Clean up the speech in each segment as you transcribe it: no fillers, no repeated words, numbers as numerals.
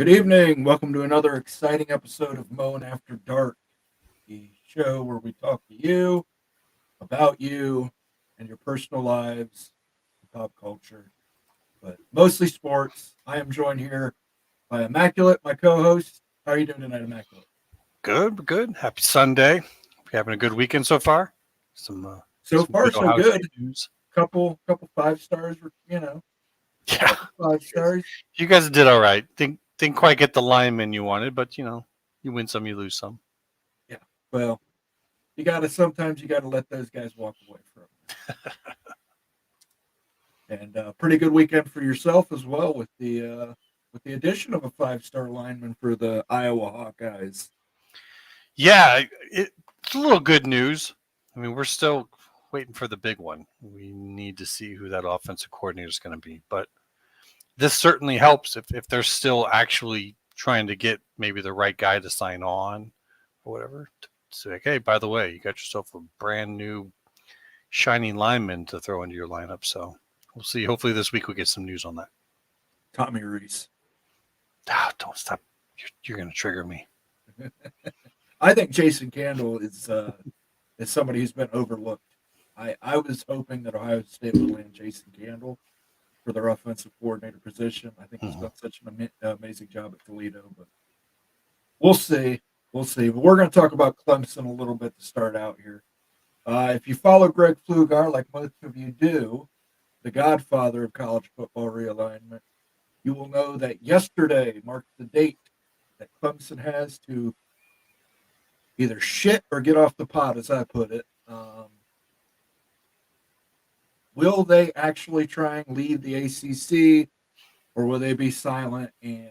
Good evening. Welcome to another exciting episode of Moen After Dark, the show where we talk to you about you and your personal lives, pop culture, but mostly sports. I am joined here by Immaculate, my co-host. How are you doing tonight, Immaculate? Good, good. Happy Sunday. You having a good weekend so far? Some uh, So some far, good so Ohio good. State news. Couple 5 stars. Yeah, Couple 5 stars. you guys did all right. Didn't quite get the lineman you wanted, but you win some, you lose some. Yeah. Well, sometimes you gotta let those guys walk away from you. And pretty good weekend for yourself as well with the addition of a 5 star lineman for the Iowa Hawkeyes. Yeah, it's a little good news. I mean, we're still waiting for the big one. We need to see who that offensive coordinator is going to be, but this certainly helps if they're still actually trying to get maybe the right guy to sign on or whatever. To say, like, hey, by the way, you got yourself a brand new shining lineman to throw into your lineup. So we'll see. Hopefully this week we get some news on that. Tommy Reese. Don't stop. You're going to trigger me. I think Jason Candle is somebody who's been overlooked. I was hoping that Ohio State would land Jason Candle for their offensive coordinator position. I think he's Mm-hmm. done such an amazing job at Toledo, but we'll see. We'll see. But we're going to talk about Clemson a little bit to start out here. If you follow Greg Pflugar, like most of you do, the godfather of college football realignment, you will know that yesterday marked the date that Clemson has to either shit or get off the pot, as I put it. Will they actually try and leave the ACC, or will they be silent and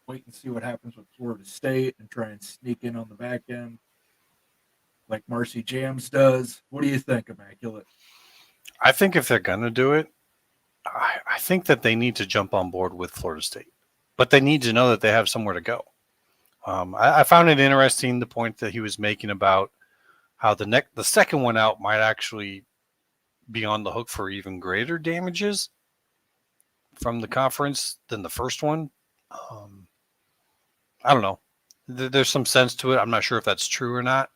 wait and see what happens with Florida State and try and sneak in on the back end like Marcy Jams does? What do you think, Immaculate? I think if they're going to do it, I think that they need to jump on board with Florida State, but they need to know that they have somewhere to go. I found it interesting the point that he was making about how the second one out might actually be on the hook for even greater damages from the conference than the first one. Um, I don't know. There's some sense to it. I'm not sure if that's true or not.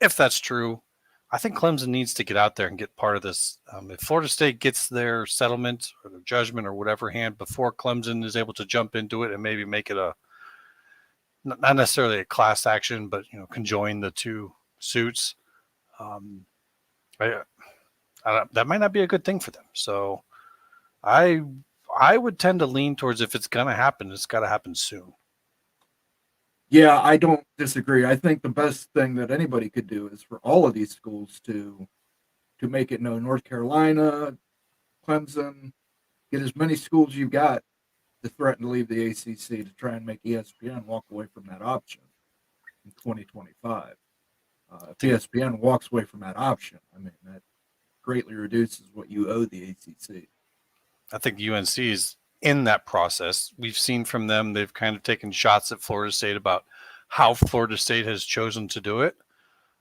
If that's true, I think Clemson needs to get out there and get part of this. If Florida State gets their settlement or their judgment or whatever hand before Clemson is able to jump into it and maybe make it a not necessarily a class action, but conjoin the two suits, um, I, that might not be a good thing for them. So I I would tend to lean towards if it's gonna happen, it's got to happen soon. Yeah, I don't disagree. I think the best thing that anybody could do is for all of these schools to make it known. North Carolina, Clemson, get as many schools you got to threaten to leave the ACC to try and make ESPN walk away from that option in 2025. If think ESPN walks away from that option, I mean that greatly reduces what you owe the ACC. I think UNC is in that process. We've seen from them they've kind of taken shots at Florida State about how Florida State has chosen to do it.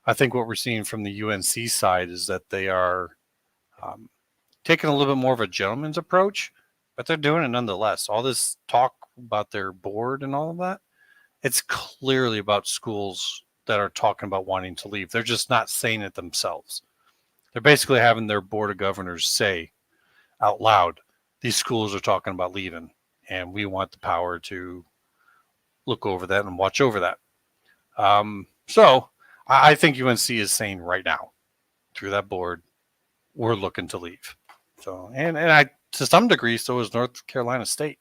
I think what we're seeing from the UNC side is that they are um, taking a little bit more of a gentleman's approach, but they're doing it nonetheless. All this talk about their board and all of that, it's clearly about schools that are talking about wanting to leave. They're just not saying it themselves. They're basically having their board of governors say out loud, these schools are talking about leaving, and we want the power to look over that and watch over that. So I think UNC is saying right now through that board, we're looking to leave. So and I to some degree, so is North Carolina State.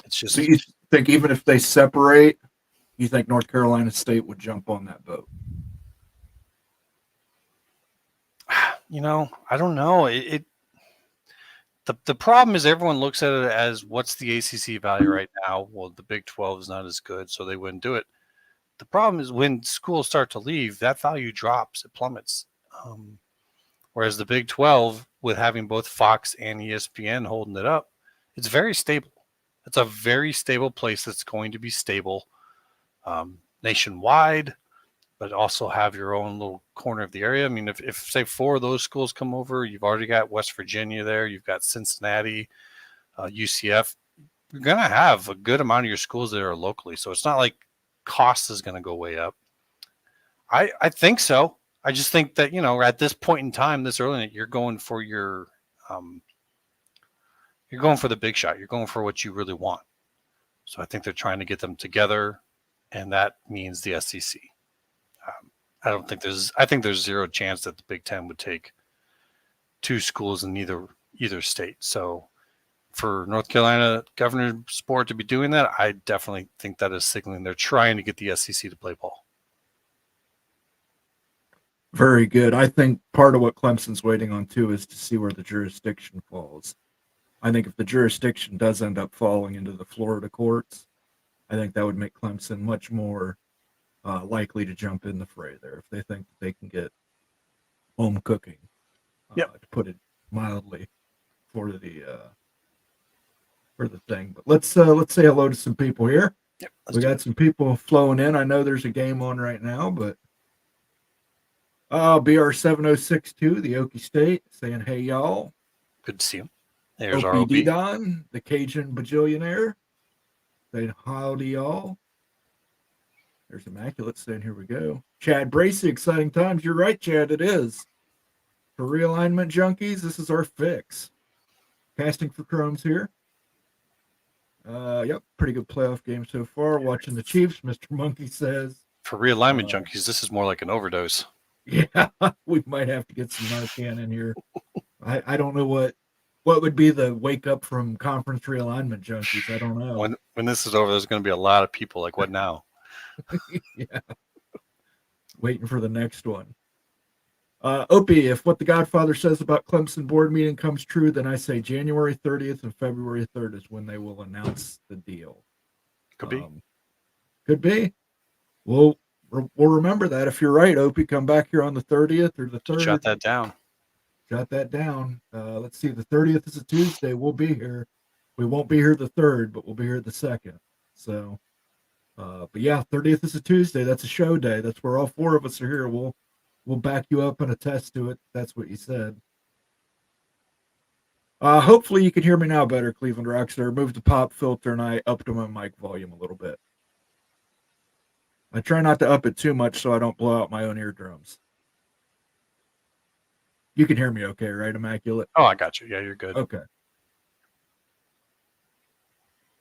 It's So just you think even if they separate, you think North Carolina State would jump on that boat? I don't know. The problem is everyone looks at it as what's the ACC value right now? Well, the Big 12 is not as good, so they wouldn't do it. The problem is when schools start to leave, that value drops, it plummets. Um, Whereas the Big 12, with having both Fox and ESPN holding it up, it's very stable. It's a very stable place that's going to be stable nationwide, but also have your own little corner of the area. I mean, if say four of those schools come over, you've already got West Virginia there, you've got Cincinnati, UCF. you're going to have a good amount of your schools that are locally. So it's not like cost is going to go way up. I think so. I just think that, at this point in time, this early, you're going for you're going for the big shot. You're going for what you really want. So I think they're trying to get them together, and that means the SEC. I think there's zero chance that the Big Ten would take two schools in either state. So for North Carolina Governor Sport to be doing that, I definitely think that is signaling they're trying to get the SEC to play ball. Very good. I think part of what Clemson's waiting on too is to see where the jurisdiction falls. I think if the jurisdiction does end up falling into the Florida courts, I think that would make Clemson much more likely to jump in the fray there if they think that they can get home cooking, to put it mildly, for the thing. But let's say hello to some people here. Yep, we got some people flowing in. I know there's a game on right now, but BR7062, the Okie State, saying hey y'all. Good to see him. There's our OPD Don, the Cajun bajillionaire, saying howdy y'all. There's Immaculate saying here we go. Chad Bracey, exciting times. You're right, Chad, it is. For realignment junkies, this is our fix. Casting for Chromes here. Yep, pretty good playoff game so far. Watching the Chiefs, Mr. Monkey says. For realignment junkies, this is more like an overdose. Yeah, we might have to get some Narcan in here. I don't know what would be the wake up from conference realignment junkies. I don't know. When this is over, there's going to be a lot of people like, what now? Yeah. Waiting for the next one. Opie, if what the Godfather says about Clemson board meeting comes true, then I say January 30th and February 3rd is when they will announce the deal. Could be. Could be. We'll remember that. If you're right, Opie, come back here on the 30th or the 3rd. Jot that down. Jot that down. Let's see. The 30th is a Tuesday. We'll be here. We won't be here the 3rd, but we'll be here the 2nd. So, but yeah, 30th is a Tuesday. That's a show day. That's where all four of us are here. We'll back you up and attest to it. That's what you said. Hopefully you can hear me now better, Cleveland Rockstar. Moved the pop filter and I upped my mic volume a little bit. I try not to up it too much so I don't blow out my own eardrums. You can hear me okay, right, Immaculate? Oh, I got you. Yeah, you're good. Okay.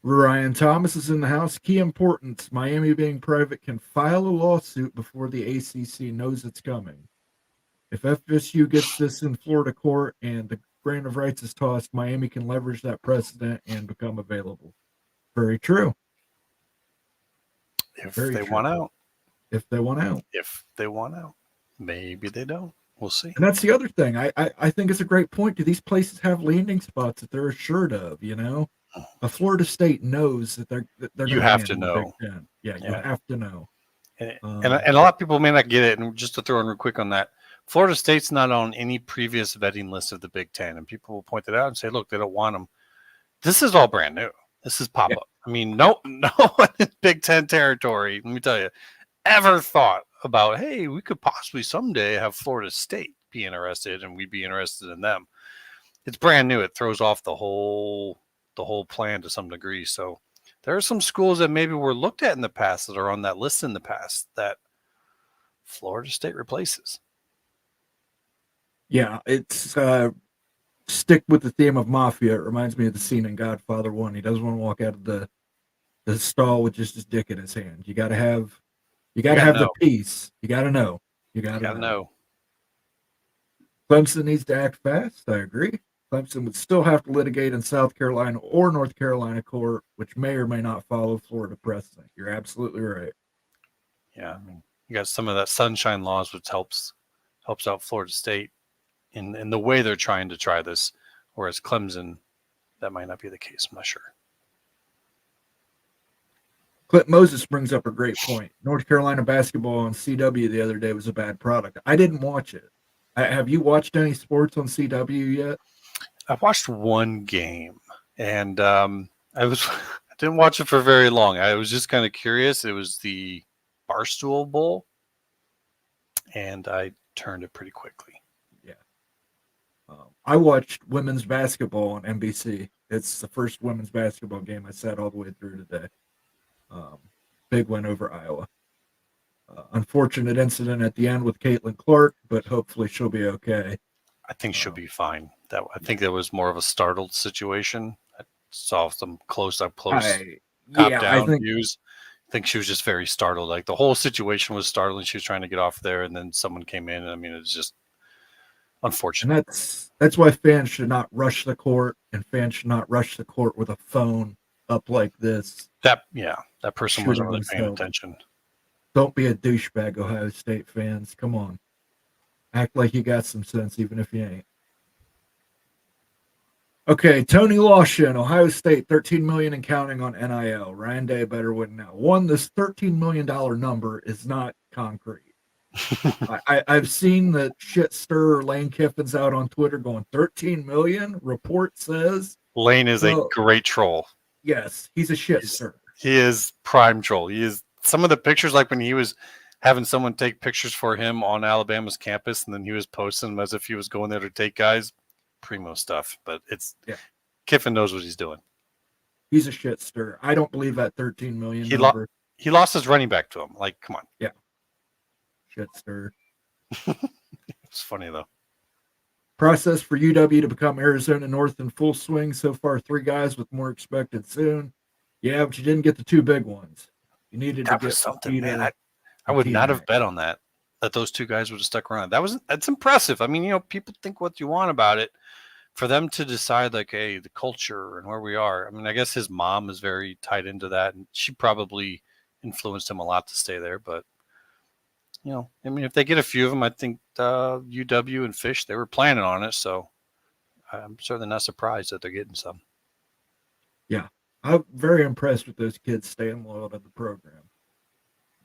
Ryan Thomas is in the house. Key importance. Miami being private can file a lawsuit before the ACC knows it's coming. If FSU gets this in Florida court and the grant of rights is tossed, Miami can leverage that precedent and become available. Very true. If they want out. If they want out. If they want out. Maybe they don't. We'll see. And that's the other thing. I think it's a great point. Do these places have landing spots that they're assured of, you know? A Florida State knows that they're you have to know. Yeah, you have to know. And a lot of people may not get it. And just to throw in real quick on that, Florida State's not on any previous vetting list of the Big Ten. And people will point it out and say, look, they don't want them. This is all brand new. This is pop up. I mean, no one in Big Ten territory, let me tell you, ever thought about, hey, we could possibly someday have Florida State be interested and we'd be interested in them. It's brand new. It throws off the whole plan to some degree. So there are some schools that maybe were looked at in the past that are on that list in the past that Florida State replaces. Yeah, it's stick with the theme of Mafia. It reminds me of the scene in Godfather 1. He doesn't want to walk out of the stall with just his dick in his hand. You got to have the peace. You got to know. You got to know. Clemson needs to act fast. I agree. Clemson would still have to litigate in South Carolina or North Carolina court, which may or may not follow Florida precedent. You're absolutely right. Yeah, I mean, you got some of that sunshine laws, which helps out Florida State in the way they're trying to try this, whereas Clemson, that might not be the case. I'm not sure. Clint Moses brings up a great point. North Carolina basketball on CW the other day was a bad product. I didn't watch it. Have you watched any sports on CW yet? I watched one game, and I didn't watch it for very long. I was just kind of curious. It was the Barstool Bowl, and I turned it pretty quickly. Yeah. I watched women's basketball on NBC. It's the first women's basketball game I sat all the way through today. Big win over Iowa. Unfortunate incident at the end with Caitlin Clark, but hopefully she'll be okay. I think she'll Um, be fine. I think that was more of a startled situation. I saw some up close, top I down think views. I think she was just very startled. Like the whole situation was startling. She was trying to get off there, and then someone came in. I mean, it's just and unfortunate. that's why fans should not rush the court, and fans should not rush the court with a phone up like this, That person wasn't shooting really paying themselves. attention. Don't be a douchebag, Ohio State fans. Come on. Act like you got some sense, even if you ain't. Okay, Tony Lawson, Ohio State, 13 million and counting on NIL. Ryan Day better win now. One, this $13 million number is not concrete. I've seen the shit stir Lane Kiffin's out on Twitter going 13 million. Report says, Lane is a well, great troll. yes, he's a shit stir. He is prime troll. He is some of the pictures, like when he was having someone take pictures for him on Alabama's campus, and then he was posting them as if he was going there to take guys. Primo stuff, but Kiffin knows what he's doing. He's a shit stir. I don't believe that 13 million He number. He lost his running back to him. Like, come on. Yeah. Shit stir. It's funny though. Process for UW to become Arizona North in full swing. So far, 3 guys with more expected soon. Yeah, but you didn't get the 2 big ones. You needed to get something, man. I would not have bet on that those 2 guys would have stuck around. That's impressive. I mean, people think what you want about it. For them to decide, like, hey, the culture and where we are. I mean, I guess his mom is very tied into that, and she probably influenced him a lot to stay there. But I mean, if they get a few of them, I think UW and Fish, they were planning on it, so I'm certainly not surprised that they're getting some. Yeah, I'm very impressed with those kids staying loyal to the program.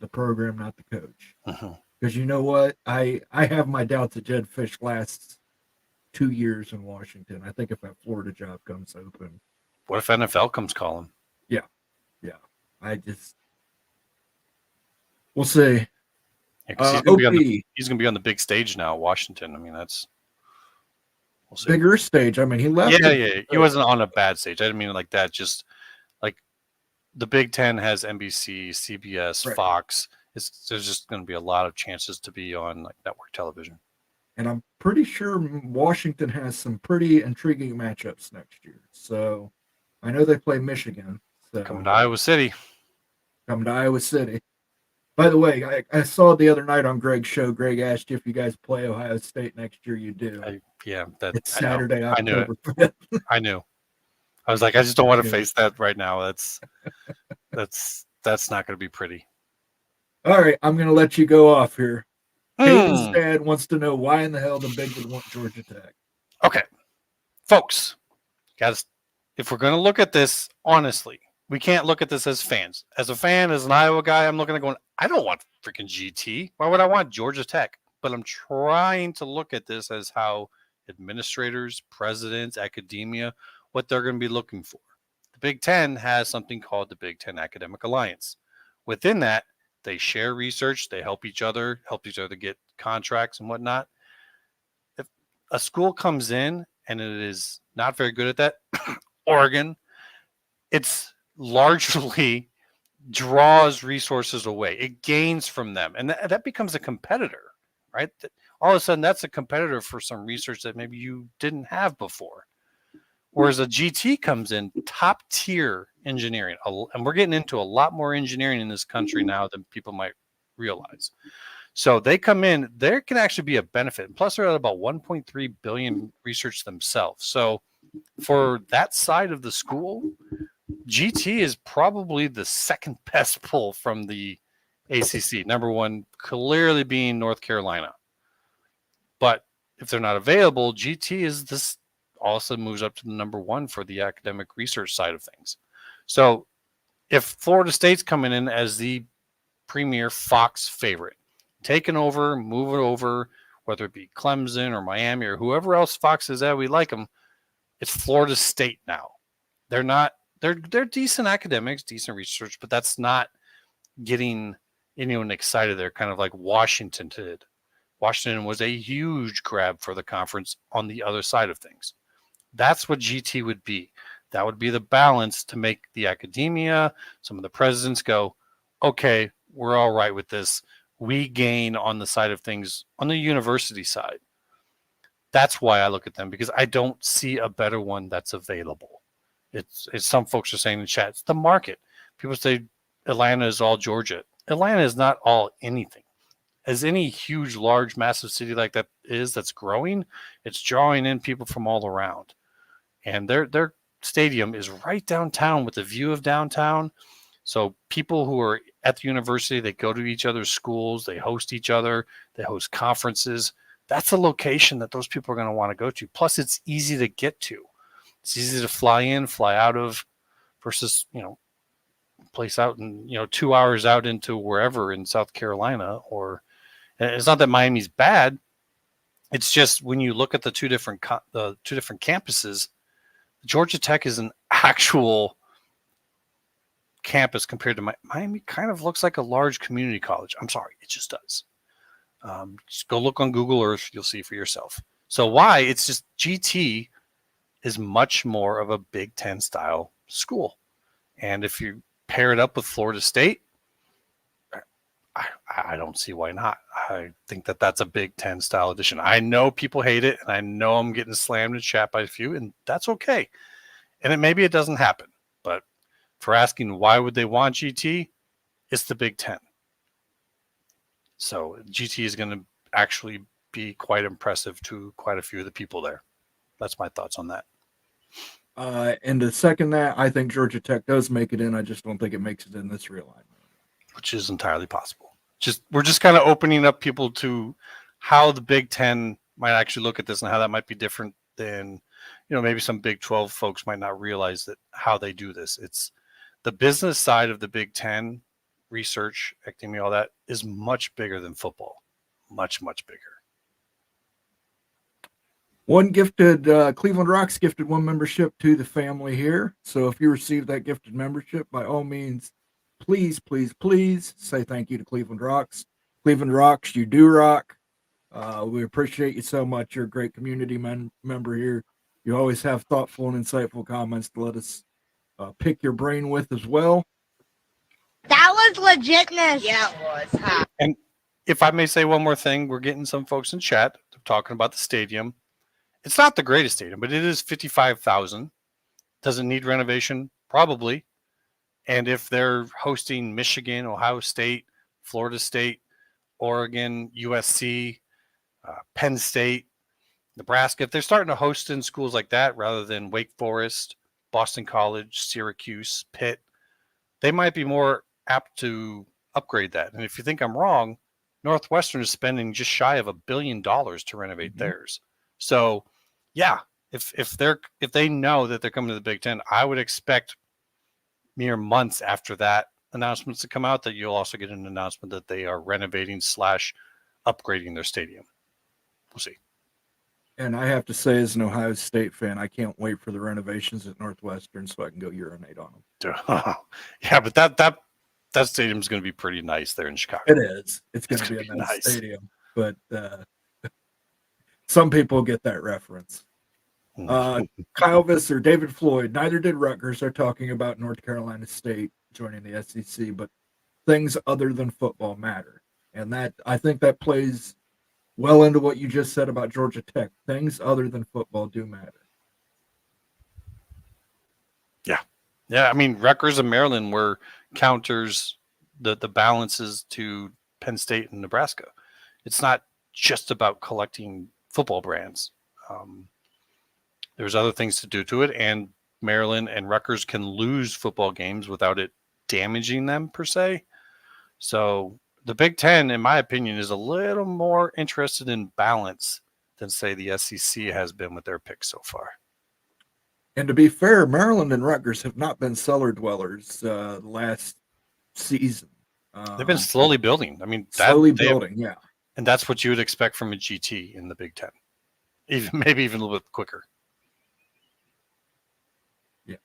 The program, not the coach. Because you know what? I have my doubts that Jed Fish lasts 2 years in Washington. I think if that Florida job comes open. What if NFL comes calling? Yeah. We'll see. Yeah, he's gonna be on the big stage now, Washington. I mean, we'll see. Bigger stage. I mean, he left. Yeah. He wasn't on a bad stage. I didn't mean it like that. Just like the Big Ten has NBC, CBS, right. Fox. There's just going to be a lot of chances to be on like network television. And I'm pretty sure Washington has some pretty intriguing matchups next year. So I know they play Michigan. So Come to Iowa City. By the way, I saw the other night on Greg's show, Greg asked you if you guys play Ohio State next year. You do. It's Saturday, October 5th. I knew. I was like, I just don't want to face that right now. That's not going to be pretty. All right, I'm going to let you go off here. Hayden's dad wants to know why in the hell the Big would want Georgia Tech. Okay, folks, guys, if we're going to look at this honestly, we can't look at this as fans. As a fan, as an Iowa guy, I'm looking at going, I don't want freaking GT. Why would I want Georgia Tech? But I'm trying to look at this as how administrators, presidents, academia, what they're going to be looking for. The Big Ten has something called the Big Ten Academic Alliance. Within that, they share research. They help each other get contracts and whatnot. If a school comes in and it is not very good at that, Oregon, it's largely draws resources away. It gains from them. And that becomes a competitor, right? All of a sudden, that's a competitor for some research that maybe you didn't have before. Whereas a GT comes in, top tier engineering, and we're getting into a lot more engineering in this country now than people might realize. So they come in, there can actually be a benefit. And plus, they're at about 1.3 billion research themselves. So for that side of the school, GT is probably the second best pull from the ACC. Number one, clearly being North Carolina. But if they're not available, GT is this also moves up to the number one for the academic research side of things. So if Florida State's coming in as the premier Fox favorite, taking over, move it over, whether it be Clemson or Miami or whoever else Fox is at, we like them. It's Florida State now. They're decent academics, decent research, but that's not getting anyone excited. They're kind of like Washington did. Washington was a huge grab for the conference on the other side of things. That's what GT would be. That would be the balance to make the academia, some of the presidents go, okay, we're all right with this. We gain on the side of things on the university side. That's why I look at them, because I don't see a better one that's available. It's some folks are saying in chat, it's the market. People say Atlanta is all Georgia. Atlanta is not all anything. As any huge, large, massive city like that is that's growing, it's drawing in people from all around. And their stadium is right downtown with a view of downtown. So people who are at the university, they go to each other's schools, they host each other, they host conferences. That's a location that those people are going to want to go to. Plus, it's easy to get to. It's easy to fly in, fly out of, versus, place out and, 2 hours out into wherever in South Carolina. Or it's not that Miami's bad. It's just when you look at the two different campuses, Georgia Tech is an actual campus compared to Miami. Kind of looks like a large community college. I'm sorry, it just does. Just go look on Google Earth, you'll see for yourself. So why? It's just GT is much more of a Big Ten style school. And if you pair it up with Florida State, I don't see why not. I think that that's a Big Ten style addition. I know people hate it, and I know I'm getting slammed in chat by a few, and that's okay. And maybe it doesn't happen. But for asking why would they want GT, it's the Big Ten. So GT is going to actually be quite impressive to quite a few of the people there. That's my thoughts on that. And to second that, I think Georgia Tech does make it in. I just don't think it makes it in this realignment. Which is entirely possible. We're just kind of opening up people to how the Big Ten might actually look at this and how that might be different than, maybe some Big 12 folks might not realize that how they do this. It's the business side of the Big Ten, research, academia, all that is much bigger than football. Much, much bigger. One gifted, Cleveland Rocks gifted one membership to the family here. So if you received that gifted membership, by all means, please, please, please say thank you to Cleveland Rocks. Cleveland Rocks, you do rock. We appreciate you so much. You're a great community member here. You always have thoughtful and insightful comments to let us pick your brain with as well. That was legitness. Yeah, it was. Huh? And if I may say one more thing, we're getting some folks in chat talking about the stadium. It's not the greatest stadium, but it is 55,000. Does it need renovation? Probably. And if they're hosting Michigan, Ohio State, Florida State, Oregon, USC, Penn State, Nebraska, if they're starting to host in schools like that rather than Wake Forest, Boston College, Syracuse, Pitt, they might be more apt to upgrade that. And if you think I'm wrong, Northwestern is spending just shy of $1 billion to renovate theirs. So, yeah, if they know that they're coming to the Big Ten, I would expect mere months after that announcements to come out that you'll also get an announcement that they are renovating / upgrading their stadium. We'll see. And I have to say, as an Ohio State fan, I can't wait for the renovations at Northwestern so I can go urinate on them. Yeah, but that stadium is going to be pretty nice there in Chicago. It is. It's going to be a nice stadium. But some people get that reference. Kyle Visser, David Floyd, neither did Rutgers. They're talking about North Carolina State joining the SEC, but things other than football matter. And that, I think that plays well into what you just said about Georgia Tech. Things other than football do matter. Yeah. I mean, Rutgers and Maryland were counters, the balances to Penn State and Nebraska. It's not just about collecting football brands. There's other things to do to it, and Maryland and Rutgers can lose football games without it damaging them per se. So the Big Ten, in my opinion, is a little more interested in balance than, say, the SEC has been with their picks so far. And to be fair, Maryland and Rutgers have not been cellar dwellers last season. They've been slowly building. I mean, building, yeah. And that's what you would expect from a GT in the Big Ten. Maybe even a little bit quicker. Yeah.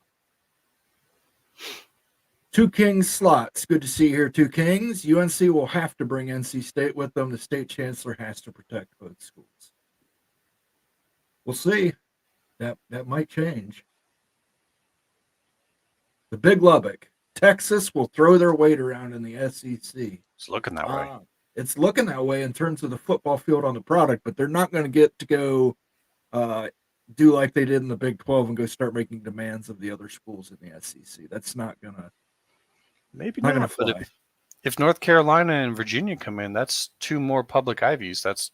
Two Kings slots. Good to see you here, Two Kings. UNC will have to bring NC State with them. The state chancellor has to protect both schools. We'll see. That might change. the Big Lubbock. Texas will throw their weight around in the SEC. It's looking that way. It's looking that way in terms of the football field on the product, but they're not going to get to go do like they did in the Big 12 and go start making demands of the other schools in the SEC. That's not going to Maybe not going not, to but fly. if North Carolina and Virginia come in, that's 2 more public Ivies. That's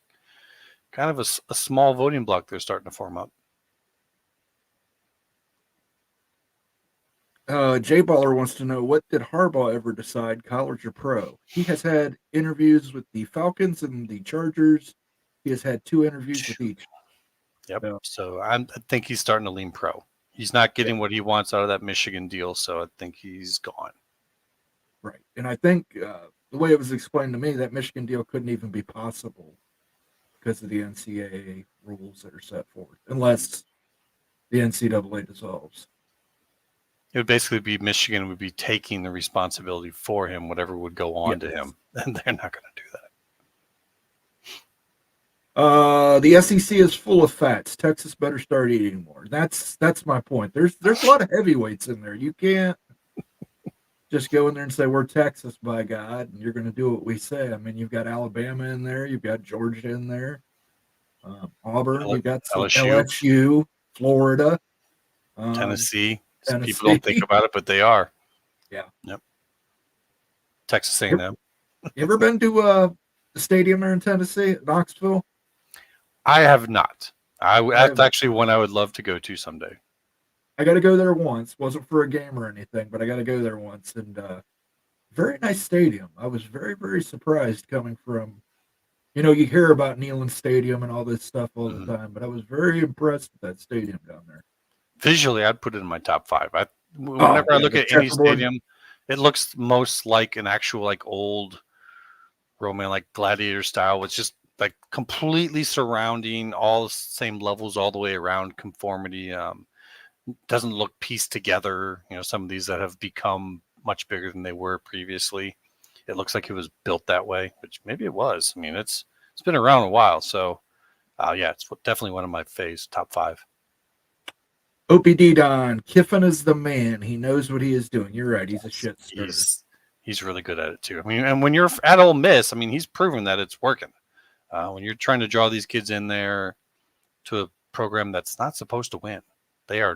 kind of a small voting block they're starting to form up. Jay Baller wants to know, what did Harbaugh ever decide, college or pro? He has had interviews with the Falcons and the Chargers. He has had 2 interviews with each. Yep. Yeah. So I think he's starting to lean pro. He's not getting what he wants out of that Michigan deal, so I think he's gone. Right. And I think the way it was explained to me, that Michigan deal couldn't even be possible because of the NCAA rules that are set forth, unless the NCAA dissolves. It would basically be Michigan would be taking the responsibility for him, whatever would go on to him, and they're not going to do that. The SEC is full of fats. Texas better start eating more. That's my point. There's a lot of heavyweights in there. You can't just go in there and say we're Texas, by God, and you're going to do what we say. I mean, you've got Alabama in there, you've got Georgia in there, Auburn, you've got some LSU, Florida, Tennessee. Tennessee. People don't think about it, but they are. Yeah. Yep. Texas A&M. You ever been to the stadium there in Tennessee, Knoxville? I have not. That's actually one I would love to go to someday. I got to go there once. Wasn't for a game or anything, but I got to go there once. And very nice stadium. I was very, very surprised coming from, you hear about Neyland Stadium and all this stuff all the time, but I was very impressed with that stadium down there. Visually, I'd put it in my top 5. Whenever I look at any stadium, it looks most like an actual like old Roman, like gladiator style, with just like completely surrounding all the same levels all the way around, conformity. Doesn't look pieced together. Some of these that have become much bigger than they were previously. It looks like it was built that way, which maybe it was. I mean, it's been around a while, so it's definitely one of my top 5. OPD Don, Kiffin is the man. He knows what he is doing. You're right. He's a shit stirrer. He's really good at it too. I mean, and when you're at Ole Miss, I mean, he's proven that it's working. When you're trying to draw these kids in there to a program that's not supposed to win, they are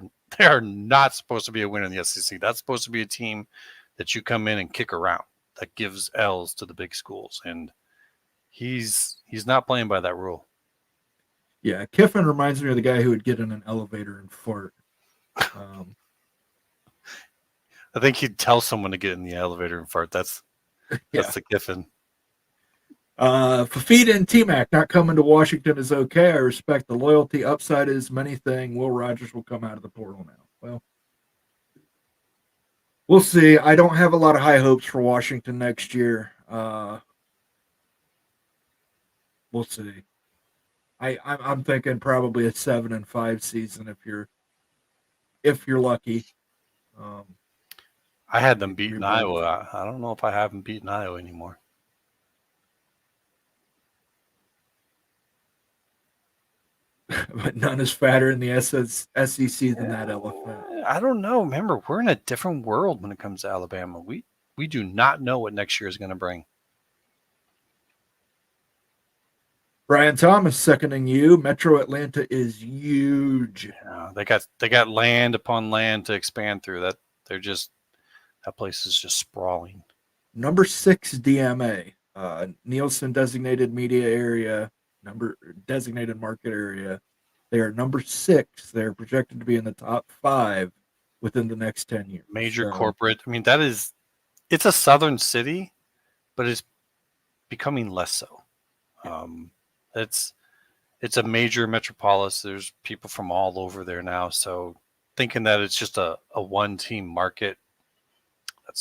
not supposed to be a winner in the SEC. That's supposed to be a team that you come in and kick around, that gives L's to the big schools, and he's not playing by that rule. Yeah, Kiffin reminds me of the guy who would get in an elevator and fart. I think he'd tell someone to get in the elevator and fart. That's the Kiffin. Fafita and T-Mac not coming to Washington is okay. I respect the loyalty. Upside is many things. Will Rogers will come out of the portal now. Well, we'll see. I don't have a lot of high hopes for Washington next year. We'll see. I'm thinking probably a 7-5 season if you're lucky. I had them beating Iowa. I don't know if I have them beating Iowa anymore. But none is fatter in the SEC than that elephant. I don't know. Remember, we're in a different world when it comes to Alabama. We do not know what next year is going to bring. Brian Thomas seconding you. Metro Atlanta is huge. Yeah, they got land upon land to expand through. That place is just sprawling. Number 6 DMA. Nielsen designated media area, designated market area. They are number 6. They're projected to be in the top 5 within the next 10 years. Major corporate. I mean, it's a southern city, but it's becoming less so. It's a major metropolis. There's people from all over there now. So thinking that it's just a one-team market, I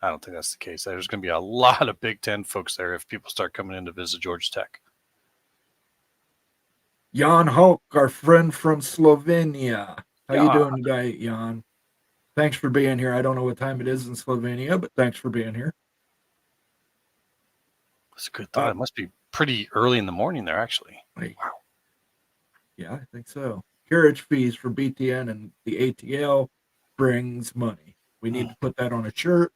don't think that's the case. There's going to be a lot of Big Ten folks there if people start coming in to visit Georgia Tech. Jan Hulk, our friend from Slovenia. How you doing today, Jan? Thanks for being here. I don't know what time it is in Slovenia, but thanks for being here. That's a good thought. It must be pretty early in the morning there, actually. Wow. Yeah, I think so. Carriage fees for BTN and the ATL brings money. We need to put that on a shirt.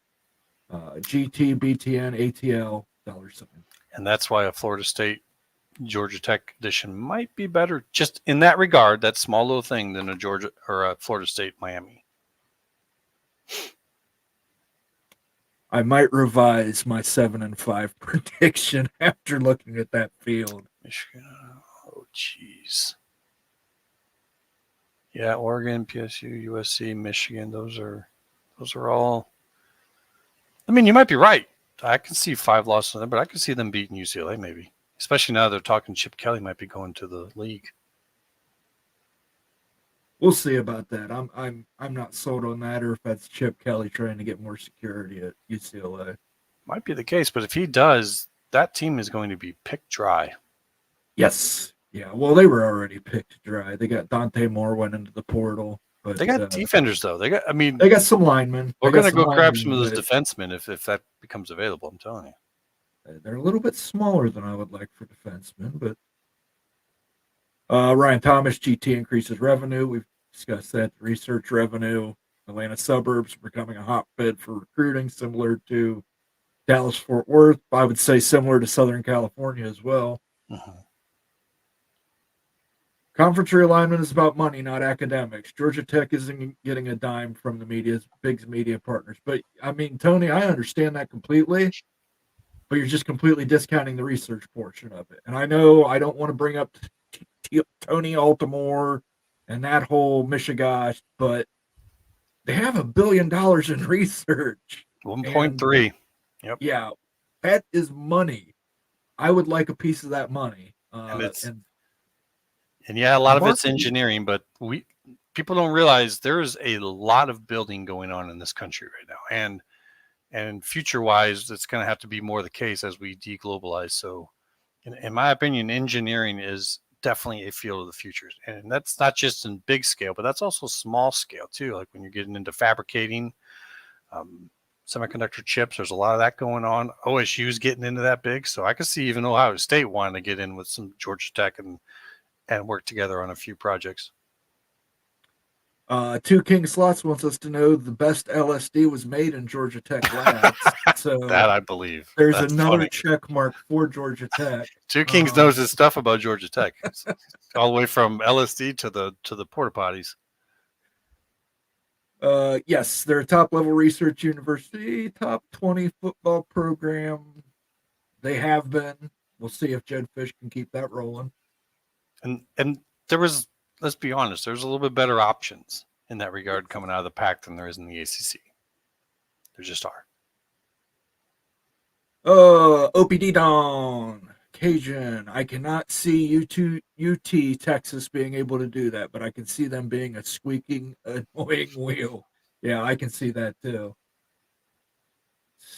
GT, BTN, ATL, $. And that's why a Florida State Georgia Tech edition might be better, just in that regard, that small little thing, than a Georgia or a Florida State Miami. I might revise my 7-5 prediction after looking at that field. Michigan, oh jeez. Yeah, Oregon, PSU, USC, Michigan. Those are all. I mean, you might be right. I can see 5 losses there, but I can see them beating UCLA maybe. Especially now they're talking Chip Kelly might be going to the league. We'll see about that. I'm not sold on that, or if that's Chip Kelly trying to get more security at UCLA. Might be the case, but if he does, that team is going to be picked dry. Yes. Yeah. Well, they were already picked dry. They got Dante Moore went into the portal, but They got defenders though. They got some linemen. we're gonna go grab some of those defensemen if that becomes available. I'm telling you. They're a little bit smaller than I would like for defensemen, but Ryan Thomas, GT increases revenue. We've discussed that. Research revenue. Atlanta suburbs becoming a hotbed for recruiting, similar to Dallas-Fort Worth. I would say similar to Southern California as well. Mm-hmm. Conference realignment is about money, not academics. Georgia Tech isn't getting a dime from the big media partners. But, I mean, Tony, I understand that completely. But you're just completely discounting the research portion of it. And I know I don't want to bring up Tony Altimore and that whole Michigan, but they have $1 billion in research. 1.3. Yep. Yeah, that is money. I would like a piece of that money. And yeah, a lot of it's engineering, but people don't realize there is a lot of building going on in this country right now. And future-wise, it's going to have to be more the case as we deglobalize. So, in my opinion, engineering is definitely a field of the future. And that's not just in big scale, but that's also small scale, too. Like when you're getting into fabricating semiconductor chips, there's a lot of that going on. OSU's getting into that big. So I could see even Ohio State wanting to get in with some Georgia Tech and work together on a few projects. 2 King Slots wants us to know the best LSD was made in Georgia Tech labs. So that I believe. There's That's another funny. check mark for Georgia Tech. 2 Kings knows his stuff about Georgia Tech, all the way from LSD to the porta potties. Yes, they're a top level research university, top 20 football program. They have been. We'll see if Jed Fish can keep that rolling. And there was, let's be honest, there's a little bit better options in that regard coming out of the Pac than there is in the ACC. There just are. OPD down. Cajun. I cannot see UT Texas being able to do that, but I can see them being a squeaking, annoying wheel. Yeah, I can see that too.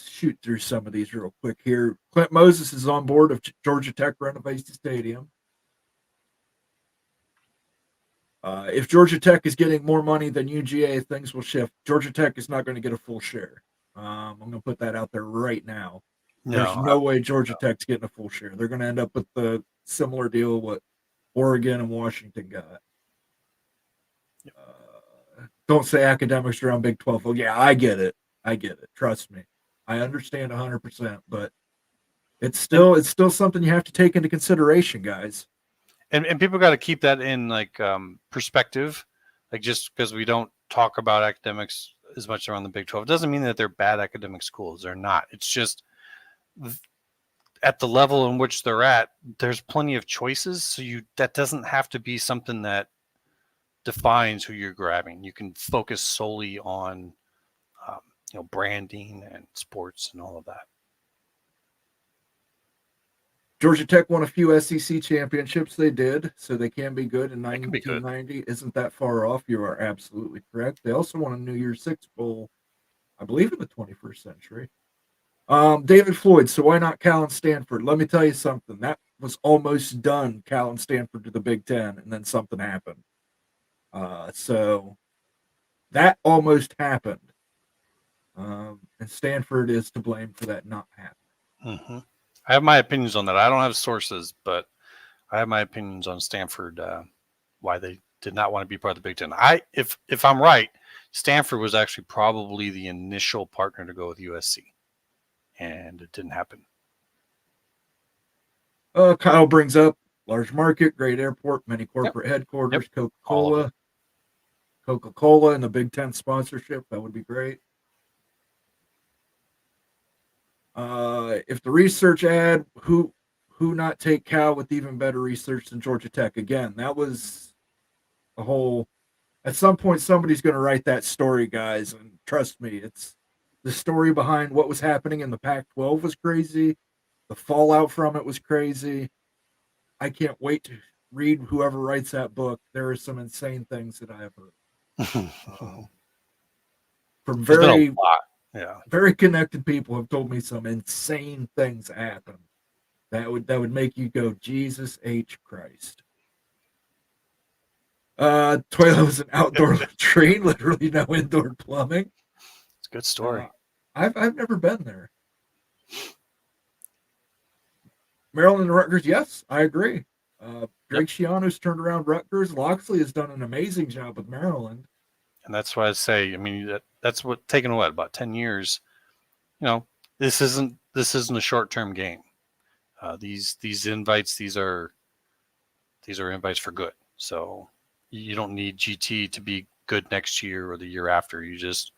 Shoot through some of these real quick here. Clint Moses is on board of Georgia Tech renovates the stadium. If Georgia Tech is getting more money than UGA, things will shift. Georgia Tech is not going to get a full share. I'm going to put that out there right now. There's no way Georgia Tech's getting a full share. They're going to end up with the similar deal what Oregon and Washington got. Don't say academics around Big 12. Oh, yeah, I get it. Trust me. I understand 100%, but it's still something you have to take into consideration, guys. And people got to keep that in perspective. Like just because we don't talk about academics as much around the Big 12 doesn't mean that they're bad academic schools. They're not. It's just at the level in which they're at, there's plenty of choices. So that doesn't have to be something that defines who you're grabbing. You can focus solely on branding and sports and all of that. Georgia Tech won a few SEC championships. They did, so they can be good in 1990. Isn't that far off? You are absolutely correct. They also won a New Year's Six Bowl, I believe, in the 21st century. David Floyd, so why not Cal and Stanford? Let me tell you something. That was almost done, Cal and Stanford to the Big Ten, and then something happened. So that almost happened. And Stanford is to blame for that not happening. Mm-hmm. I have my opinions on that. I don't have sources, but I have my opinions on Stanford, why they did not want to be part of the Big Ten. If I'm right, Stanford was actually probably the initial partner to go with USC, and it didn't happen. Kyle brings up large market, great airport, many corporate headquarters, All of Coca-Cola and the Big Ten sponsorship. That would be great. If the research ad, who not take Cal with even better research than Georgia Tech? Again, that was a whole. At some point, somebody's going to write that story, guys, and trust me, it's the story behind what was happening in the Pac-12 was crazy. The fallout from it was crazy. I can't wait to read whoever writes that book. There are some insane things that I have heard. From There's been very, a lot. Yeah. very connected people have told me some insane things happen that would make you go, Jesus H. Christ. Toilet was an outdoor latrine, literally no indoor plumbing. It's a good story. I've never been there. Maryland and Rutgers, yes, I agree. Greg Schiano's turned around Rutgers. Loxley has done an amazing job with Maryland. And that's why I say, I mean, that's what taken what, about 10 years. You know, this isn't a short-term game. These invites, these are invites for good. So you don't need GT to be good next year or the year after. You just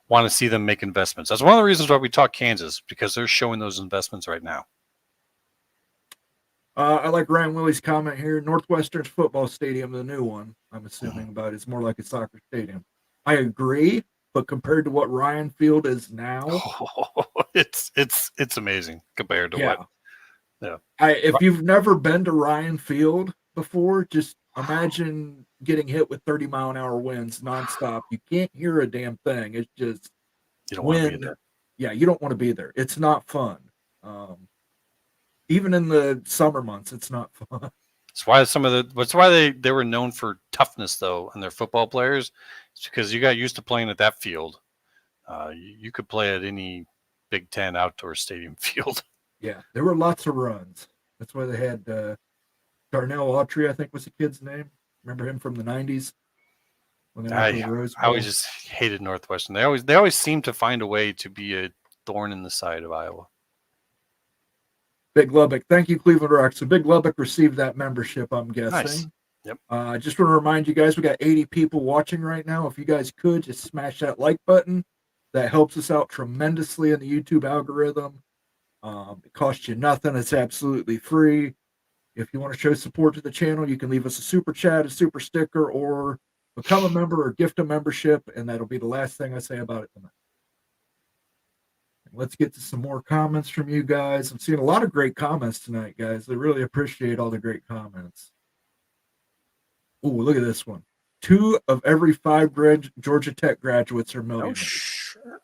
want to see them make investments. That's one of the reasons why we talk Kansas, because they're showing those investments right now. I like Ryan Willie's comment here. Northwestern's football stadium, the new one, I'm assuming about, is more like a soccer stadium. I agree, but compared to what Ryan Field is now, it's amazing compared to what. Yeah. If you've never been to Ryan Field before, just imagine getting hit with 30-mile-an-hour winds nonstop. You can't hear a damn thing. It's just you don't want to be there. Yeah, you don't want to be there. It's not fun. Even in the summer months, it's not fun. That's why they were known for toughness, though, and their football players. It's because you got used to playing at that field. You could play at any Big Ten outdoor stadium field. Yeah, there were lots of runs. That's why they had Darnell Autry, I think was the kid's name. Remember him from the 90s? When they went to the Rose Bowl? I always just hated Northwestern. They always seem to find a way to be a thorn in the side of Iowa. Big Lubbock. Thank you, Cleveland Rocks. So Big Lubbock received that membership, I'm guessing. Nice. Yep. I just want to remind you guys, we got 80 people watching right now. If you guys could just smash that like button, that helps us out tremendously in the YouTube algorithm. It costs you nothing. It's absolutely free. If you want to show support to the channel, you can leave us a super chat, a super sticker, or become a member or gift a membership, and that'll be the last thing I say about it tonight. Let's get to some more comments from you guys. I'm seeing a lot of great comments tonight, guys. I really appreciate all the great comments. Oh, look at this one. 2 of every 5 Georgia Tech graduates are millionaires. Oh, sure.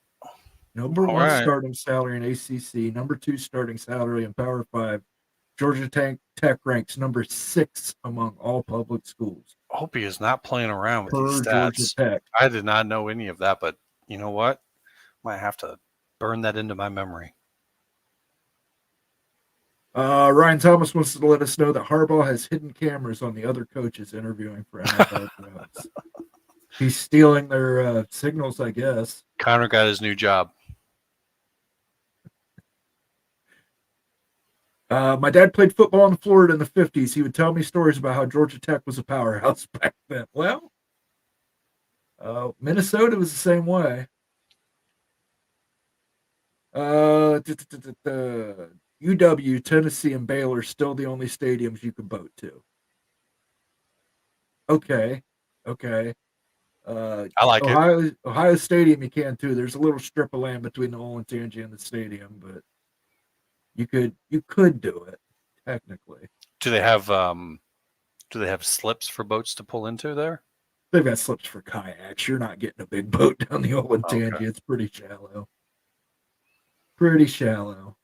Number 1 starting salary in ACC. Number 2 starting salary in Power 5. Georgia Tech ranks number 6 among all public schools. Opie is not playing around with these stats. Georgia Tech. I did not know any of that, but you know what? Might have to burn that into my memory. Ryan Thomas wants to let us know that Harbaugh has hidden cameras on the other coaches interviewing for NFL jobs. He's stealing their signals, I guess. Connor got his new job. My dad played football in Florida in the 50s. He would tell me stories about how Georgia Tech was a powerhouse back then. Well, Minnesota was the same way. UW, Tennessee, and Baylor still the only stadiums you can boat to. Okay. I like it. Ohio Stadium you can too. There's a little strip of land between the Olentangy and the stadium, but you could do it technically. Do they have slips for boats to pull into there? They've got slips for kayaks. You're not getting a big boat down the Olentangy. Okay. It's pretty shallow. Pretty shallow.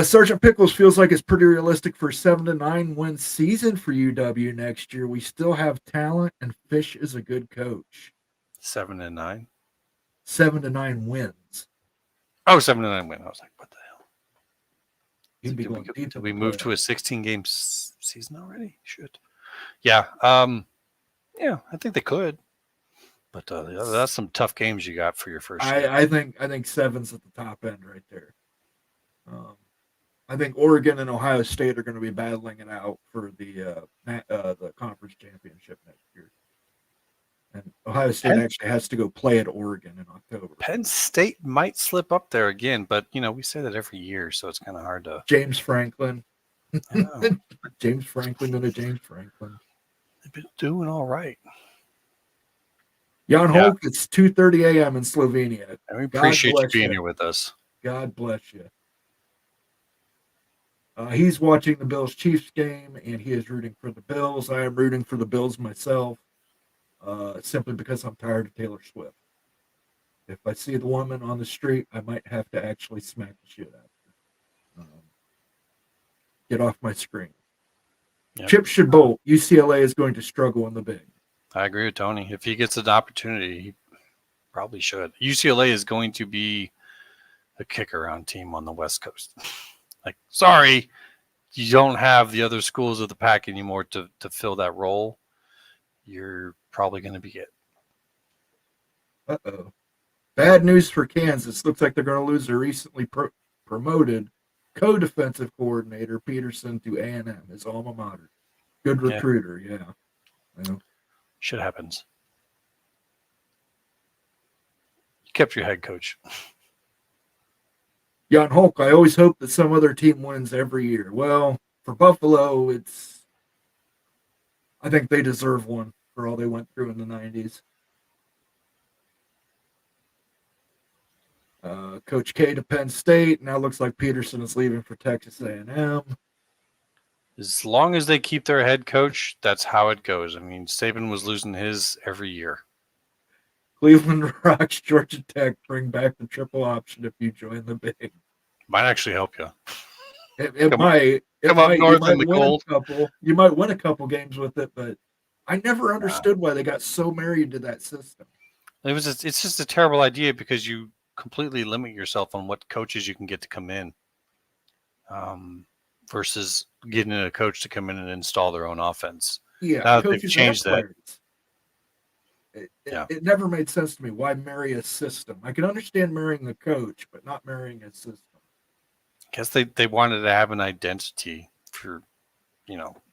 Sergeant Pickles feels like it's pretty realistic for a 7-9 win season for UW next year. We still have talent, and Fish is a good coach. 7-9. 7-9 wins. Oh, 7-9 win. I was like, what the hell? Did we move to a 16-game season already? Should. Yeah. Yeah, I think they could. But that's some tough games you got for your first year. I think 7's at the top end right there. I think Oregon and Ohio State are going to be battling it out for the conference championship next year. And Ohio State actually has to go play at Oregon in October. Penn State might slip up there again, but we say that every year, so it's kind of hard to. James Franklin. James Franklin going to James Franklin. They've been doing all right. Jan Holk, it's 2:30 a.m. in Slovenia. And we appreciate you being here with us. God bless you. He's watching the Bills-Chiefs game, and he is rooting for the Bills. I am rooting for the Bills myself, simply because I'm tired of Taylor Swift. If I see the woman on the street, I might have to actually smack the shit out of her. Get off my screen. Yep. Chip should bolt. UCLA is going to struggle in the big. I agree with Tony. If he gets an opportunity, he probably should. UCLA is going to be a kick-around team on the West Coast. Like, sorry, you don't have the other schools of the pack anymore to fill that role. You're probably going to be it. Uh-oh. Bad news for Kansas. Looks like they're going to lose their recently promoted co-defensive coordinator, Peterson, to A&M, his alma mater. Good recruiter, yeah. Shit happens. You kept your head coach. Jan Holk, I always hope that some other team wins every year. Well, for Buffalo, I think they deserve one for all they went through in the 90s. Coach K to Penn State. Now looks like Peterson is leaving for Texas A&M. As long as they keep their head coach, that's how it goes. I mean, Saban was losing his every year. Cleveland Rocks, Georgia Tech, bring back the triple option if you join the big. Might actually help you. It might. Come up north in the cold. You might win a couple games with it, but I never understood why they got so married to that system. It's just a terrible idea because you completely limit yourself on what coaches you can get to come in, versus getting a coach to come in and install their own offense. Yeah, now they've changed that. It never made sense to me. Why marry a system? I can understand marrying the coach, but not marrying a system. I guess they wanted to have an identity for,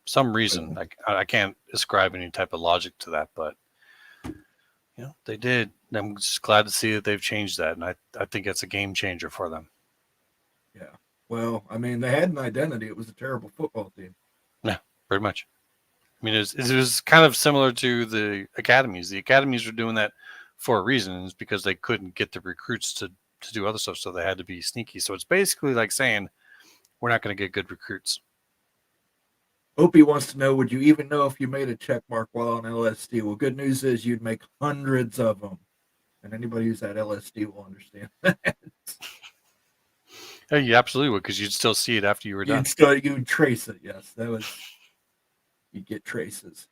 some reason. I can't ascribe any type of logic to that, but they did. I'm just glad to see that they've changed that, and I think that's a game changer for them. Yeah. Well, I mean, they had an identity. It was a terrible football team. Yeah, pretty much. I mean, it was kind of similar to the academies. The academies were doing that for a reason. It's because they couldn't get the recruits to do other stuff, so they had to be sneaky. So it's basically like saying, we're not going to get good recruits. Opie wants to know, would you even know if you made a check mark while on LSD? Well, good news is you'd make hundreds of them. And anybody who's at LSD will understand that. Yeah, you absolutely would, because you'd still see it after you were done. You'd trace it, yes. You'd get traces.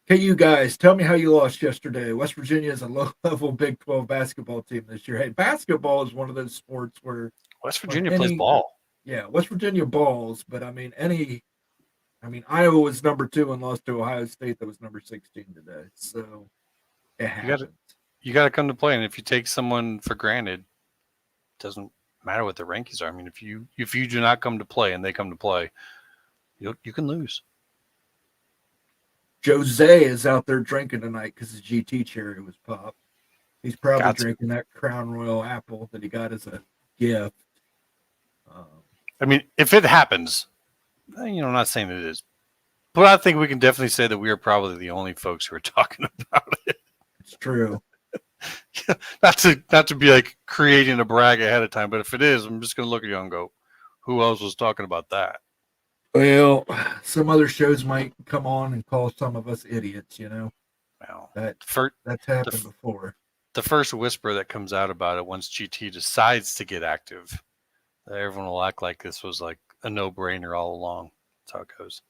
Okay, you guys, tell me how you lost yesterday. West Virginia is a low-level Big 12 basketball team this year. Hey, basketball is one of those sports where West Virginia plays ball. Yeah, West Virginia balls, but Iowa was number 2 and lost to Ohio State that was number 16 today. So it happens. You got to come to play, and if you take someone for granted, it doesn't matter what the rankings are. I mean, if you do not come to play and they come to play, you can lose. Jose is out there drinking tonight because his GT cherry was popped. He's probably drinking that Crown Royal apple that he got as a gift. I mean, if it happens, I'm not saying it is, but I think we can definitely say that we are probably the only folks who are talking about it. It's true. Not to be like creating a brag ahead of time, but if it is, I'm just going to look at you and go, who else was talking about that? Well, some other shows might come on and call some of us idiots, Well, that's happened before. The first whisper that comes out about it once GT decides to get active, everyone will act like this was like a no-brainer all along. That's how it goes.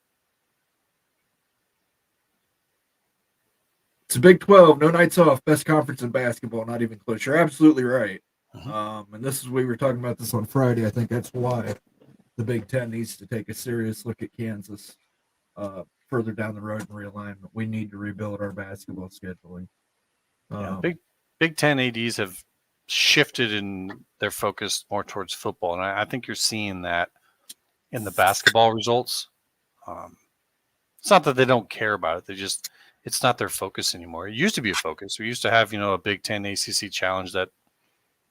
It's a Big 12, no nights off, best conference in basketball, not even close. You're absolutely right. Mm-hmm. And we were talking about this on Friday. I think that's why the Big Ten needs to take a serious look at Kansas. further down the road in realignment. We need to rebuild our basketball scheduling. Big Ten ADs have shifted in their focus more towards football, and I think you're seeing that in the basketball results. It's not that they don't care about it; it's not their focus anymore. It used to be a focus. We used to have a Big Ten ACC challenge that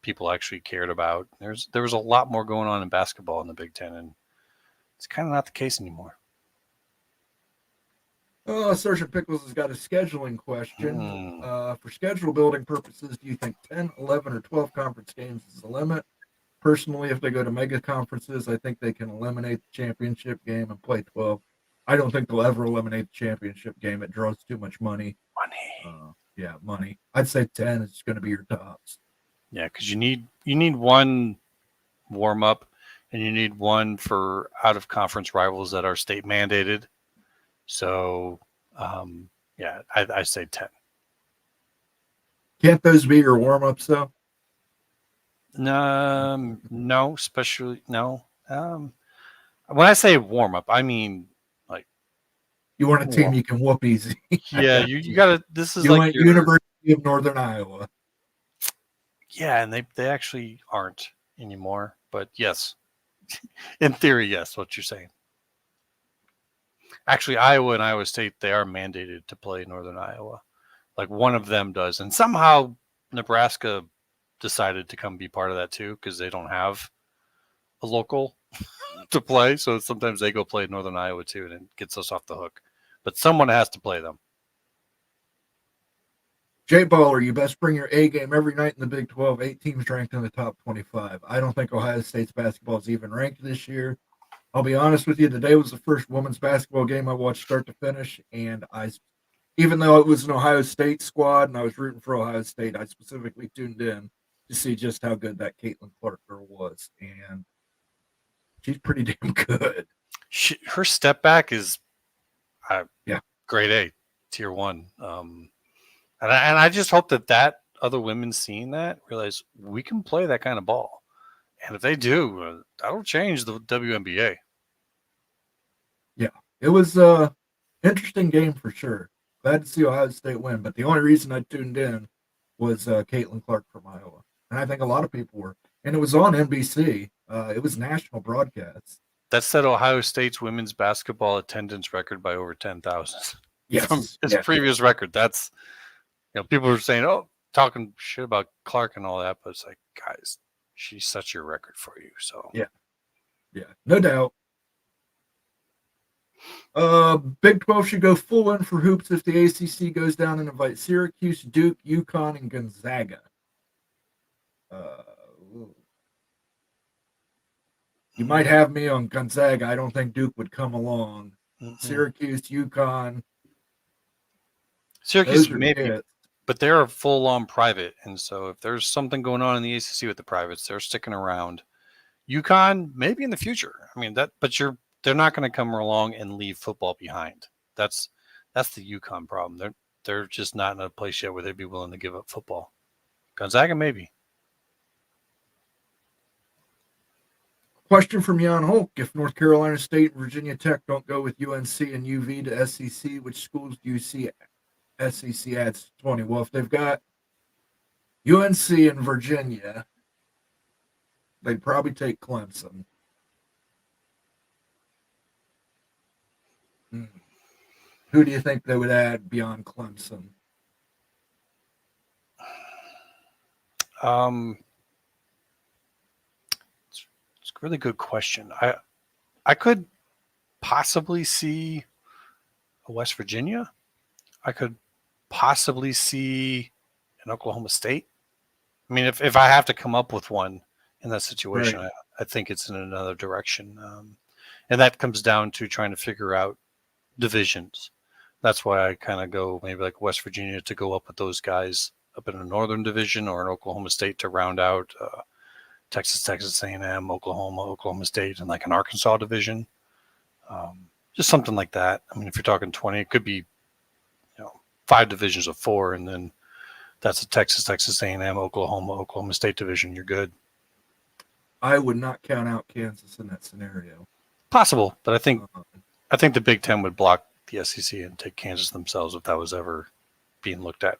people actually cared about. There was a lot more going on in basketball in the Big Ten, and it's kind of not the case anymore. Sergeant Pickles has got a scheduling question. For schedule building purposes, do you think 10, 11, or 12 conference games is the limit? Personally, if they go to mega conferences, I think they can eliminate the championship game and play 12. I don't think they'll ever eliminate the championship game. It draws too much money. Money. I'd say 10 is going to be your tops. Yeah, because you need one warm up, and you need one for out of conference rivals that are state mandated. So, I say 10. Can't those be your warm ups though? No, especially no. When I say warm up, I mean like you want a team you can whoop easy. Yeah, you gotta. This is you like want University of Northern Iowa. Yeah, and they actually aren't anymore. But yes, in theory, yes, what you're saying. Actually, Iowa and Iowa State, they are mandated to play Northern Iowa. Like one of them does. And somehow Nebraska decided to come be part of that too because they don't have a local to play. So sometimes they go play Northern Iowa too, and it gets us off the hook. But someone has to play them. Jay Baller, you best bring your A game every night in the Big 12. 8 teams ranked in the top 25. I don't think Ohio State's basketball is even ranked this year. I'll be honest with you, today was the first women's basketball game I watched start to finish, and even though it was an Ohio State squad and I was rooting for Ohio State, I specifically tuned in to see just how good that Caitlin Clark girl was, and she's pretty damn good. Her step back is, grade A, tier 1, and I just hope that other women seeing that realize we can play that kind of ball, and if they do, that'll change the WNBA. Yeah, it was an interesting game for sure. Glad to see Ohio State win, but the only reason I tuned in was Caitlin Clark from Iowa, and I think a lot of people were. And it was on NBC. It was national broadcast. That set Ohio State's women's basketball attendance record by over 10,000. Yes, from his previous record. That's people were saying, talking shit about Clark and all that, but it's like, guys, she set your record for you. So yeah, no doubt. Big 12 should go full in for hoops if the ACC goes down and invite Syracuse, Duke, UConn, and Gonzaga. You might have me on Gonzaga. I don't think Duke would come along. Syracuse, UConn. Syracuse maybe, but they're a full-on private, and so if there's something going on in the ACC with the privates, they're sticking around. UConn, maybe in the future. I mean they're not going to come along and leave football behind. That's the UConn problem. They're just not in a place yet where they'd be willing to give up football. Gonzaga, maybe. Question from Jan Hulk. If North Carolina State and Virginia Tech don't go with UNC and UV to SEC, which schools do you see SEC adds to 20? Well, if they've got UNC and Virginia, they'd probably take Clemson. Who do you think they would add beyond Clemson? It's a really good question. I could possibly see a West Virginia. I could possibly see an Oklahoma State. I mean, if I have to come up with one in that situation, right. I think it's in another direction. And that comes down to trying to figure out divisions. That's why I kind of go maybe like West Virginia to go up with those guys up in a northern division, or an Oklahoma State to round out Texas A&M, Oklahoma State, and like an Arkansas division. Just something like that. I mean, if you're talking 20, it could be 5 divisions of 4, and then that's a Texas A&M, Oklahoma State division. You're good. I would not count out Kansas in that scenario. Possible, but I think the Big Ten would block the SEC and take Kansas themselves if that was ever being looked at.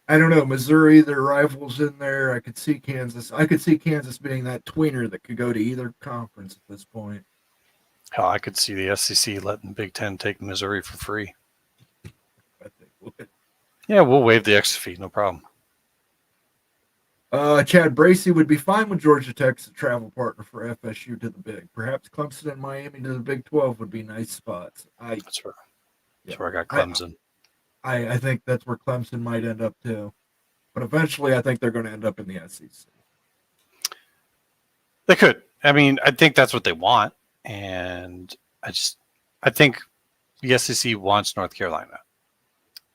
I don't know. Missouri, their rivals in there. I could see Kansas. I could see Kansas being that tweener that could go to either conference at this point. Hell, I could see the SEC letting Big Ten take Missouri for free. I think would. Yeah, we'll waive the extra fee, no problem. Chad Bracey would be fine with Georgia Tech as a travel partner for FSU to the Big. Perhaps Clemson and Miami to the Big 12 would be nice spots. That's where I got Clemson. I think that's where Clemson might end up too. But eventually, I think they're going to end up in the SEC. They could. I mean, I think that's what they want. And I think the SEC wants North Carolina.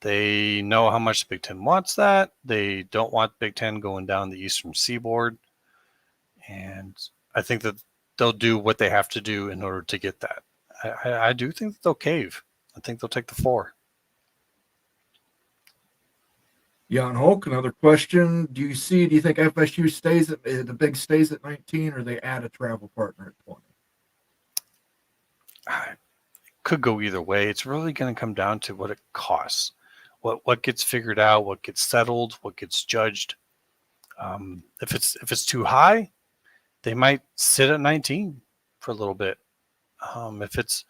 They know how much the Big Ten wants that. They don't want Big Ten going down the Eastern Seaboard. And I think that they'll do what they have to do in order to get that. I do think that they'll cave. I think they'll take the 4. Jan Hulk, another question. Do you think FSU stays at the Big stays at 19 or they add a travel partner at 20? It could go either way. It's really going to come down to what it costs. What gets figured out, what gets settled, what gets judged. If it's too high, they might sit at 19 for a little bit. If it's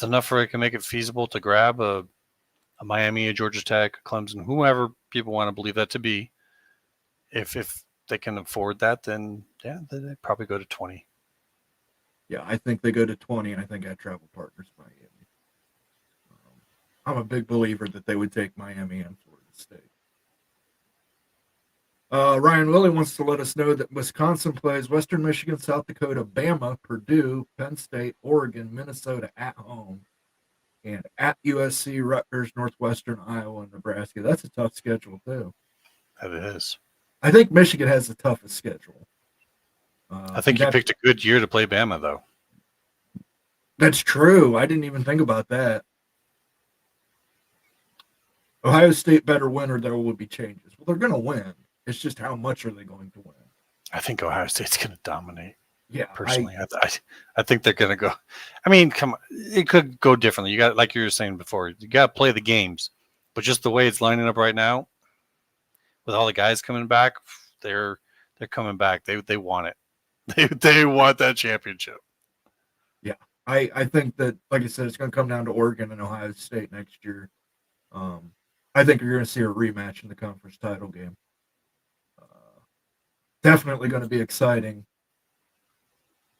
enough where it can make it feasible to grab a Miami, a Georgia Tech, a Clemson, whoever people want to believe that to be, if they can afford that, then yeah, they probably go to 20. Yeah, I think they go to 20, and I think I travel partners Miami. I'm a big believer that they would take Miami and Florida State. Ryan Willie wants to let us know that Wisconsin plays Western Michigan, South Dakota, Bama, Purdue, Penn State, Oregon, Minnesota at home, and at USC, Rutgers, Northwestern, Iowa, and Nebraska. That's a tough schedule, too. That is. I think Michigan has the toughest schedule. I think you picked a good year to play Bama, though. That's true. I didn't even think about that. Ohio State better win or there will be changes. Well, they're going to win. It's just how much are they going to win? I think Ohio State's going to dominate. Yeah, personally, I think they're going to go. I mean, come on, it could go differently. You got, like you were saying before, you got to play the games, but just the way it's lining up right now, with all the guys coming back, they're coming back. They want it. They want that championship. Yeah, I think that, like I said, it's going to come down to Oregon and Ohio State next year. I think you're going to see a rematch in the conference title game. Definitely going to be exciting.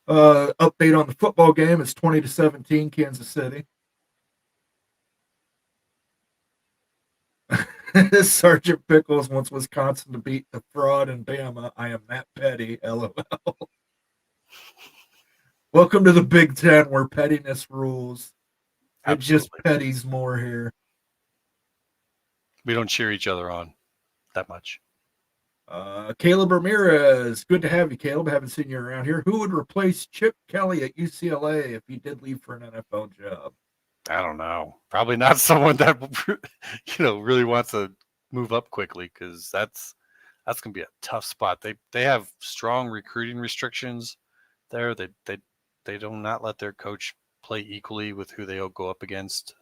Update on the football game. It's 20-17, Kansas City. Sergeant Pickles wants Wisconsin to beat the fraud in Bama. I am that petty. LOL. Welcome to the Big Ten where pettiness rules. It just petties more here. We don't cheer each other on that much. Caleb Ramirez. Good to have you, Caleb. Haven't seen you around here. Who would replace Chip Kelly at UCLA if he did leave for an NFL job? I don't know. Probably not someone that really wants to move up quickly, because that's going to be a tough spot. They have strong recruiting restrictions there. They do not let their coach play equally with who they go up against.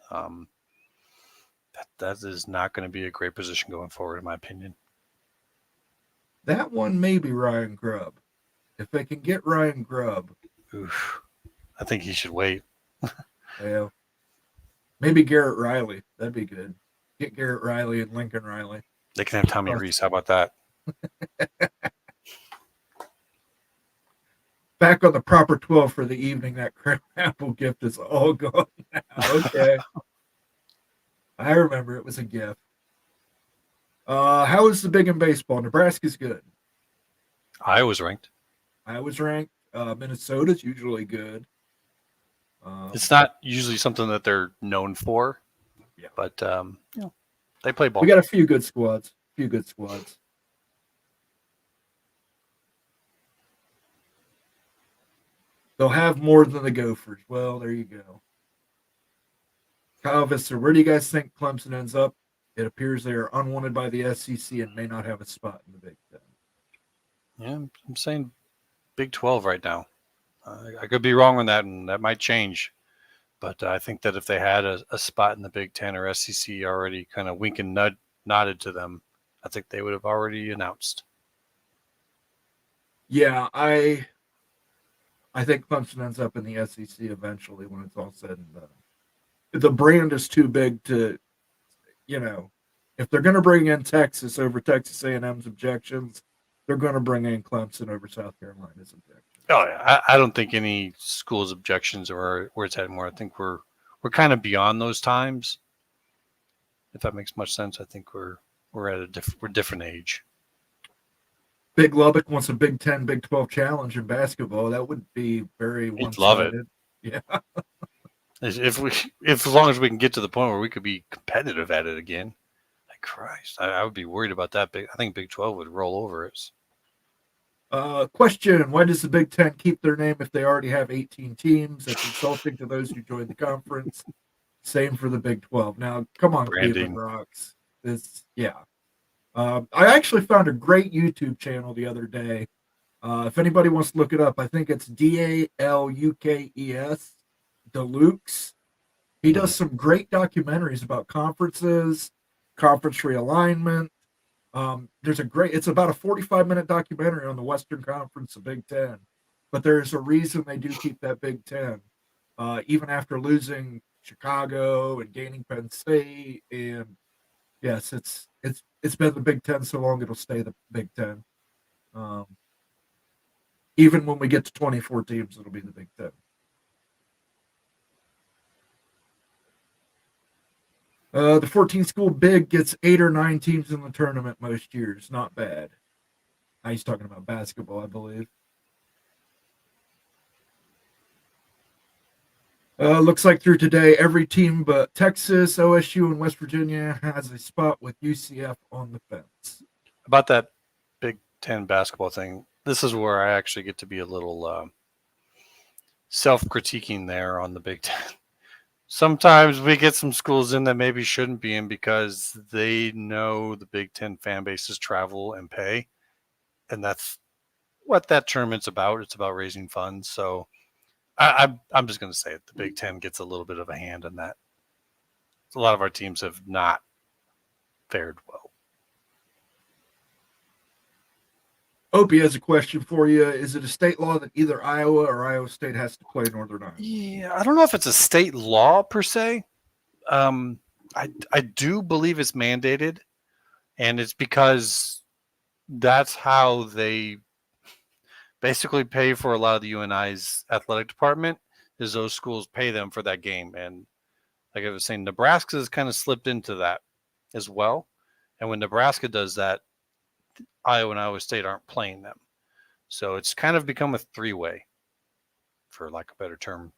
That is not going to be a great position going forward, in my opinion. That one may be Ryan Grubb. If they can get Ryan Grubb. Oof. I think he should wait. Yeah. Maybe Garrett Riley. That'd be good. Get Garrett Riley and Lincoln Riley. They can have Tommy Reese. How about that? Back on the proper 12 for the evening. That crab apple gift is all gone now. Okay. I remember it was a gift. How is the Big in baseball? Nebraska's good. Iowa's ranked. Minnesota's usually good. It's not usually something that they're known for. Yeah. But they play ball. We got a few good squads. They'll have more than the Gophers. Well, there you go. Kyle Visser, where do you guys think Clemson ends up? It appears they are unwanted by the SEC and may not have a spot in the Big Ten. Yeah, I'm saying Big 12 right now. I could be wrong on that, and that might change. But I think that if they had a spot in the Big Ten or SEC already kind of wink and nodded to them, I think they would have already announced. Yeah, I think Clemson ends up in the SEC eventually when it's all said and done. The brand is too big to, if they're going to bring in Texas over Texas A&M's objections, they're going to bring in Clemson over South Carolina's objections. Oh yeah, I don't think any school's objections are where it's at anymore. I think we're kind of beyond those times. If that makes much sense, I think we're at a different age. Big Lubbock wants a Big 10, Big 12 challenge in basketball. That would be very He'd love it. one-sided. Yeah. If as long as we can get to the point where we could be competitive at it again. Like Christ, I would be worried about that. I think Big 12 would roll over us. Question: why does the Big Ten keep their name if they already have 18 teams? That's insulting to those who joined the conference. Same for the Big 12. Now, come on, Cleveland Rocks. I actually found a great YouTube channel the other day. If anybody wants to look it up, I think it's DALUKES, Deluxe. He does some great documentaries about conferences, conference realignment. It's about a 45-minute documentary on the Western Conference of Big Ten, but there's a reason they do keep that Big Ten, even after losing Chicago and gaining Penn State. And yes, it's been the Big Ten so long it'll stay the Big Ten. Even when we get to 24 teams, it'll be the Big Ten. The 14-school big gets 8 or 9 teams in the tournament most years. Not bad. He's talking about basketball, I believe. Looks like through today, every team but Texas, OSU, and West Virginia has a spot with UCF on the fence. About that Big Ten basketball thing, this is where I actually get to be a little self-critiquing there on the Big Ten. Sometimes we get some schools in that maybe shouldn't be in because they know the Big Ten fan bases travel and pay. And that's what that tournament's about. It's about raising funds. So I'm just going to say it. The Big Ten gets a little bit of a hand in that. A lot of our teams have not fared well. Opie has a question for you. Is it a state law that either Iowa or Iowa State has to play Northern Iowa? Yeah, I don't know if it's a state law per se. I do believe it's mandated, and it's because that's how they basically pay for a lot of the UNI's athletic department, is those schools pay them for that game. And like I was saying, Nebraska has kind of slipped into that as well. And when Nebraska does that, Iowa and Iowa State aren't playing them. So it's kind of become a three-way, for lack of a better term.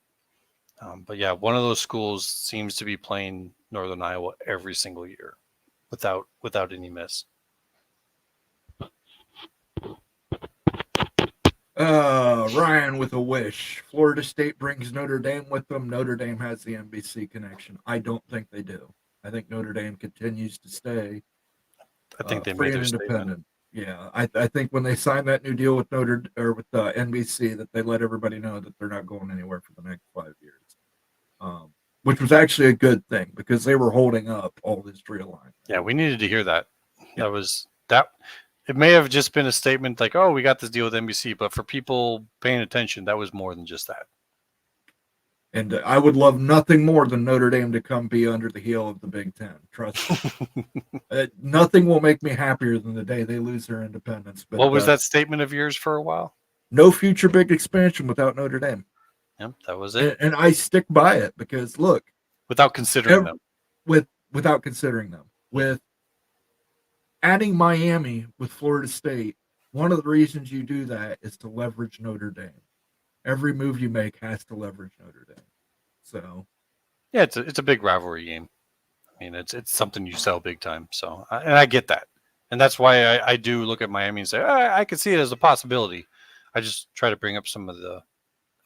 But yeah, one of those schools seems to be playing Northern Iowa every single year without any miss. Ryan with a wish. Florida State brings Notre Dame with them. Notre Dame has the NBC connection. I don't think they do. I think Notre Dame continues to stay. I think they free made their and independent. statement. Yeah, I think when they signed that new deal with NBC, that they let everybody know that they're not going anywhere for the next 5 years, which was actually a good thing because they were holding up all this realignment. Yeah, we needed to hear that. Yeah. It may have just been a statement like, "Oh, we got this deal with NBC," but for people paying attention, that was more than just that. And I would love nothing more than Notre Dame to come be under the heel of the Big Ten. Trust me. Nothing will make me happier than the day they lose their independence. But, what was that statement of yours for a while? No future big expansion without Notre Dame. Yep, that was it. And I stick by it because, look. Without considering them. Without considering them. With adding Miami with Florida State, one of the reasons you do that is to leverage Notre Dame. Every move you make has to leverage Notre Dame. So, yeah, it's a big rivalry game. I mean, it's something you sell big time. So, and I get that, and that's why I do look at Miami and say I could see it as a possibility. I just try to bring up some of the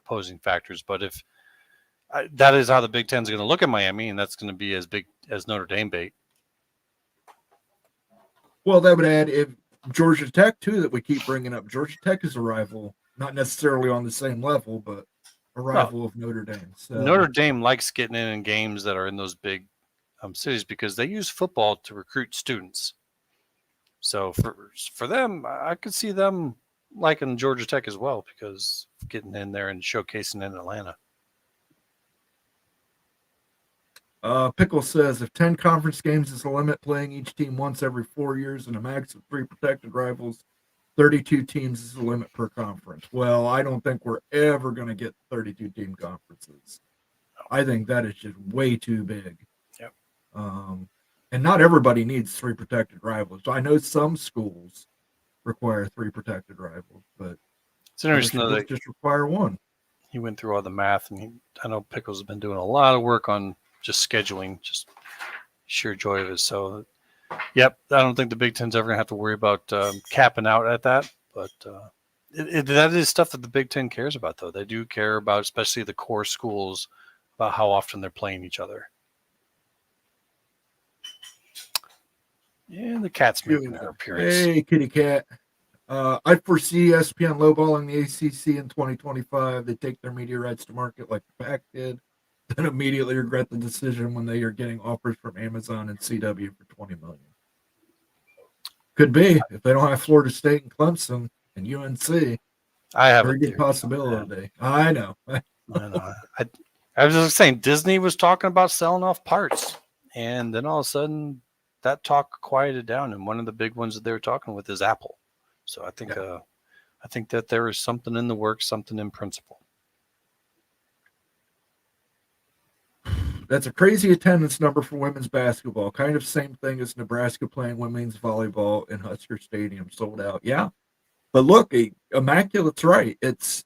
opposing factors. But if that is how the Big Ten is going to look at Miami, and that's going to be as big as Notre Dame bait. Well, that would add if Georgia Tech too that we keep bringing up. Georgia Tech is a rival. Not necessarily on the same level, but a rival of Notre Dame. So Notre Dame likes getting in games that are in those big cities because they use football to recruit students. So for them, I could see them liking Georgia Tech as well because of getting in there and showcasing in Atlanta. Pickle says if 10 conference games is the limit, playing each team once every 4 years and a max of 3 protected rivals, 32 teams is the limit per conference. Well, I don't think we're ever going to get 32 team conferences. I think that is just way too big. Yep. And not everybody needs 3 protected rivals. So I know some schools require 3 protected rivals, but it's interesting though that just require 1. He went through all the math, and I know Pickles has been doing a lot of work on just scheduling, just sheer joy of it. So, yep, I don't think the Big Ten's ever going to have to worry about capping out at that. But that is stuff that the Big Ten cares about, though. They do care about, especially the core schools, about how often they're playing each other. Yeah, the cat's making her appearance. Hey, kitty cat. I foresee ESPN lowballing the ACC in 2025. They take their media rights to market like the Pac did, then immediately regret the decision when they are getting offers from Amazon and CW for $20 million. Could be if they don't have Florida State and Clemson and UNC. I have very good possibility. I know. I know. I was just saying Disney was talking about selling off parts, and then all of a sudden that talk quieted down, and one of the big ones that they were talking with is Apple. So I think that there is something in the works, something in principle. That's a crazy attendance number for women's basketball. Kind of same thing as Nebraska playing women's volleyball in Husker Stadium, sold out. Yeah. But look, Immaculate's right.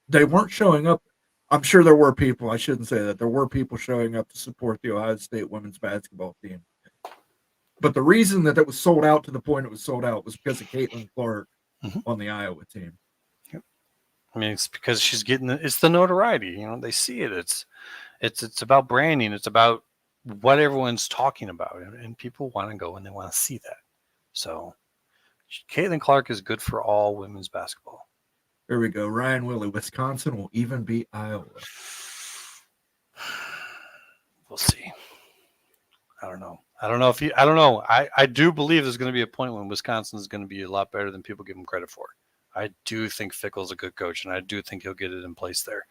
They weren't showing up. I'm sure there were people. I shouldn't say that. There were people showing up to support the Ohio State women's basketball team. But the reason that it was sold out to the point it was sold out was because of Caitlin Clark on the Iowa team. Yep. I mean, it's because she's getting it's the notoriety. You know, they see it. It's about branding. It's about what everyone's talking about, and people want to go and they want to see that. So, Caitlin Clark is good for all women's basketball. There we go. Ryan Willie, Wisconsin will even beat Iowa. We'll see. I don't know. I don't know. I do believe there's going to be a point when Wisconsin is going to be a lot better than people give him credit for. I do think Fickle's a good coach, and I do think he'll get it in place there.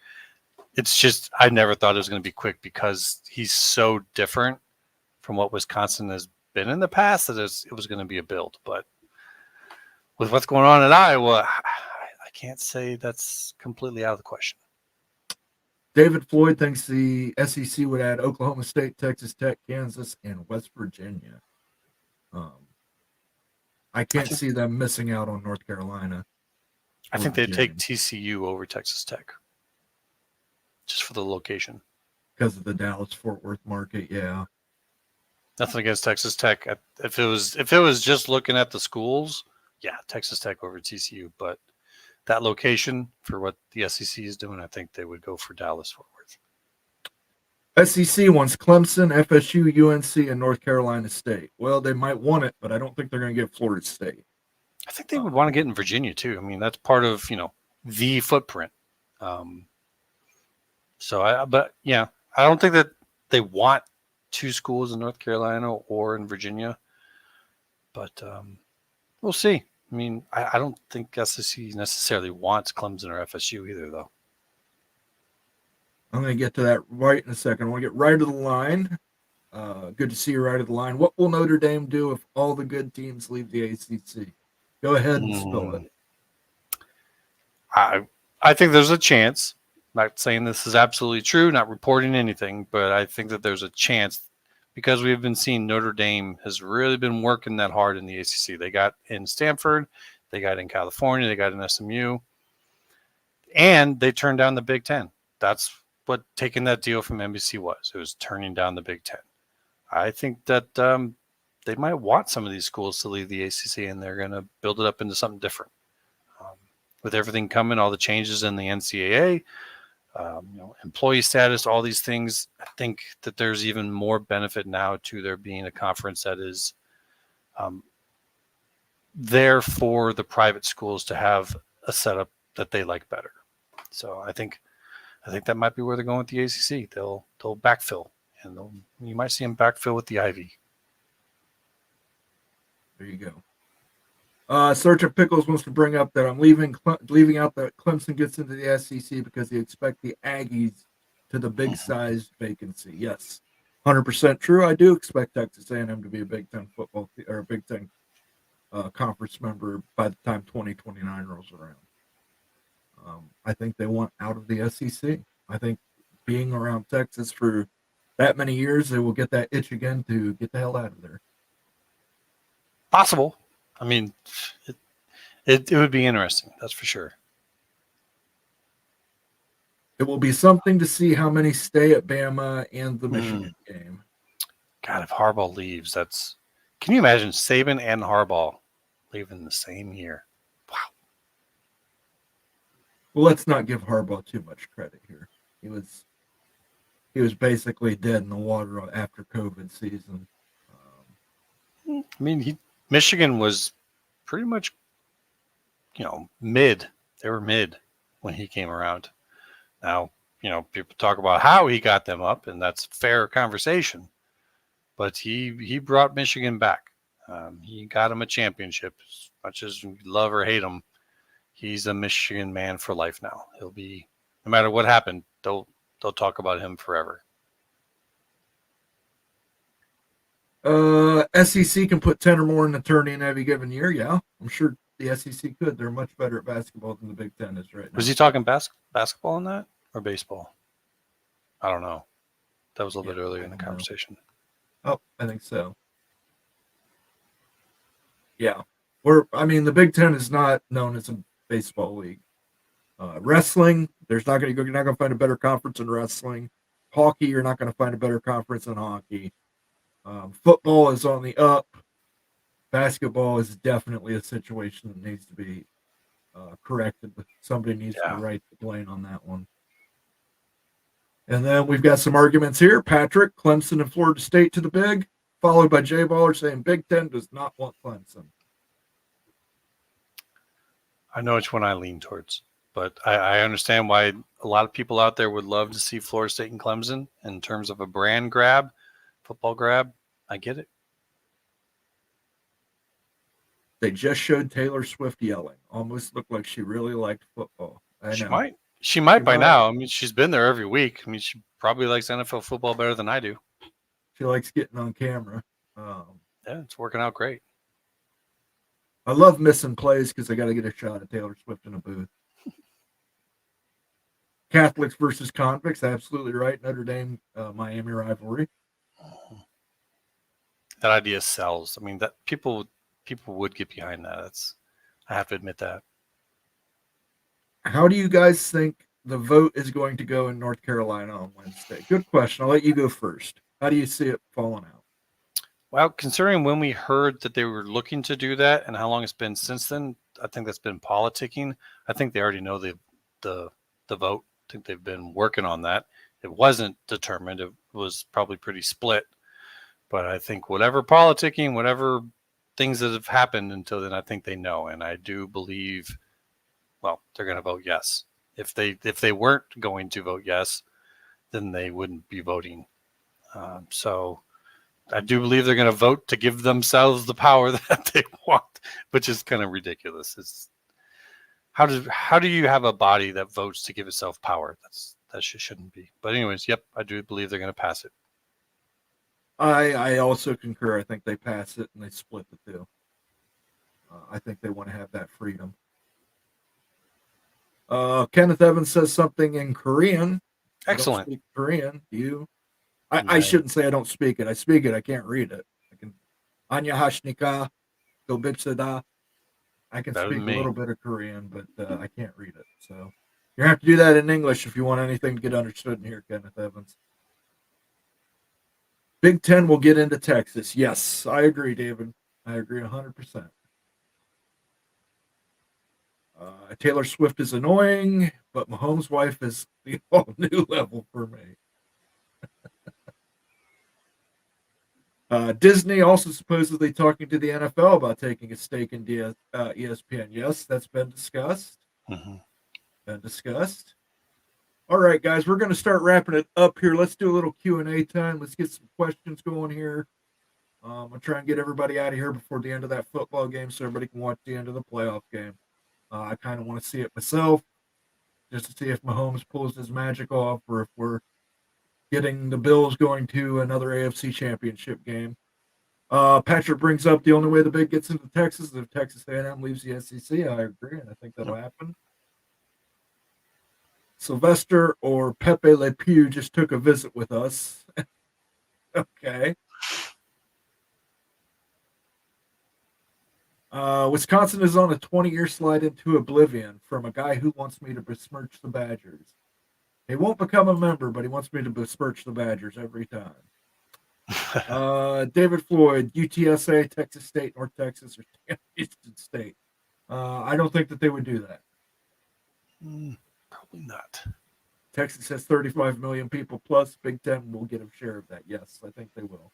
It's just I never thought it was going to be quick because he's so different from what Wisconsin has been in the past that it was going to be a build. But with what's going on in Iowa, I can't say that's completely out of the question. David Floyd thinks the SEC would add Oklahoma State, Texas Tech, Kansas, and West Virginia. I can't see them missing out on North Carolina. I think they'd take TCU over Texas Tech just for the location. Because of the Dallas-Fort Worth market, yeah. Nothing against Texas Tech. If it was just looking at the schools, yeah, Texas Tech over TCU, but that location for what the SEC is doing, I think they would go for Dallas-Fort Worth. SEC wants Clemson, FSU, UNC, and North Carolina State. Well, they might want it, but I don't think they're going to get Florida State. I think they would want to get in Virginia too. I mean, that's part of the footprint. But yeah, I don't think that they want 2 schools in North Carolina or in Virginia, but we'll see. I mean, I don't think SEC necessarily wants Clemson or FSU either, though. I'm going to get to that right in a second. I want to get right to the line. Good to see you right at the line. What will Notre Dame do if all the good teams leave the ACC? Go ahead and spill it. I think there's a chance. Not saying this is absolutely true, not reporting anything, but I think that there's a chance because we've been seeing Notre Dame has really been working that hard in the ACC. They got in Stanford, they got in California, they got in SMU, and they turned down the Big Ten. That's what taking that deal from NBC was. It was turning down the Big Ten. I think that they might want some of these schools to leave the ACC, and they're going to build it up into something different. With everything coming, all the changes in the NCAA, employee status, all these things, I think that there's even more benefit now to there being a conference that is there for the private schools to have a setup that they like better. So I think I think that might be where they're going with the ACC. They'll backfill, and you might see them backfill with the Ivy. There you go. Sergeant Pickles wants to bring up that I'm leaving out that Clemson gets into the SEC because they expect the Aggies to the big size vacancy. Yes, 100% true. I do expect Texas A&M to be a Big Ten football or a Big Ten conference member by the time 2029 rolls around. I think they want out of the SEC. I think being around Texas for that many years, they will get that itch again to get the hell out of there. Possible. I mean, it would be interesting. That's for sure. It will be something to see how many stay at Bama and the Michigan game. God, if Harbaugh leaves, that's. Can you imagine Saban and Harbaugh leaving the same year? Wow. Well, let's not give Harbaugh too much credit here. He was basically dead in the water after COVID season. I mean, Michigan was pretty much, mid. They were mid when he came around. Now, people talk about how he got them up, and that's a fair conversation. But he brought Michigan back. He got him a championship. As much as you love or hate him, he's a Michigan man for life now. He'll be, no matter what happened, they'll talk about him forever. SEC can put 10 or more in the tourney in every given year. Yeah, I'm sure the SEC could. They're much better at basketball than the Big Ten is right now. Was he talking basketball on that or baseball? I don't know. That was a little bit earlier in the conversation. Oh, I think so. Yeah. The Big Ten is not known as a baseball league. Wrestling, you're not going to find a better conference in wrestling. Hockey, you're not going to find a better conference in hockey. Football is on the up. Basketball is definitely a situation that needs to be corrected. Somebody needs to right the blame on that one. And then we've got some arguments here. Patrick, Clemson and Florida State to the big, followed by Jay Baller saying Big Ten does not want Clemson. I know which one I lean towards, but I understand why a lot of people out there would love to see Florida State and Clemson in terms of a brand grab, football grab. I get it. They just showed Taylor Swift yelling. Almost looked like she really liked football. She might by now. I mean, she's been there every week. I mean, she probably likes NFL football better than I do. She likes getting on camera. Yeah, it's working out great. I love missing plays because I got to get a shot at Taylor Swift in a booth. Catholics versus convicts, absolutely right. Notre Dame, Miami rivalry. That idea sells. I mean, that people would get behind that. I have to admit that. How do you guys think the vote is going to go in North Carolina on Wednesday? Good question. I'll let you go first. How do you see it falling out? Well, considering when we heard that they were looking to do that and how long it's been since then, I think that's been politicking. I think they already know the vote. I think they've been working on that. It wasn't determined. It was probably pretty split. But I think whatever politicking, whatever things that have happened until then, I think they know. And I do believe, well, they're going to vote yes. If they weren't going to vote yes, then they wouldn't be voting. So I do believe they're going to vote to give themselves the power that they want, which is kind of ridiculous. How do you have a body that votes to give itself power? That shouldn't be. But anyways, yep, I do believe they're going to pass it. I also concur. I think they pass it and they split the two. I think they want to have that freedom. Kenneth Evans says something in Korean. Excellent. I don't speak Korean. Do you? I shouldn't say I don't speak it. I speak it. I can't read it. I can. Anya hashnika, dobitsada. I can speak a little bit of Korean, but I can't read it. So you're gonna have to do that in English if you want anything to get understood in here, Kenneth Evans. Big Ten will get into Texas. Yes, I agree, David. I agree 100%. Taylor Swift is annoying, but Mahomes' wife is the whole new level for me. Disney also supposedly talking to the NFL about taking a stake in ESPN. Yes, that's been discussed. Mm-hmm. Been discussed. All right, guys, we're going to start wrapping it up here. Let's do a little Q&A time. Let's get some questions going here. I'm going to try and get everybody out of here before the end of that football game so everybody can watch the end of the playoff game. I kind of want to see it myself just to see if Mahomes pulls his magic off or if we're getting the Bills going to another AFC championship game. Patrick brings up the only way the Big gets into Texas is if Texas A&M leaves the SEC. I agree, and I think that'll happen. Sylvester or Pepe Le Pew just took a visit with us. Okay. Wisconsin is on a 20-year slide into oblivion from a guy who wants me to besmirch the Badgers. He won't become a member, but he wants me to besmirch the Badgers every time. David Floyd, UTSA, Texas State, North Texas, or Houston State. I don't think that they would do that. Probably not. Texas has 35 million people plus. Big Ten will get a share of that. Yes, I think they will.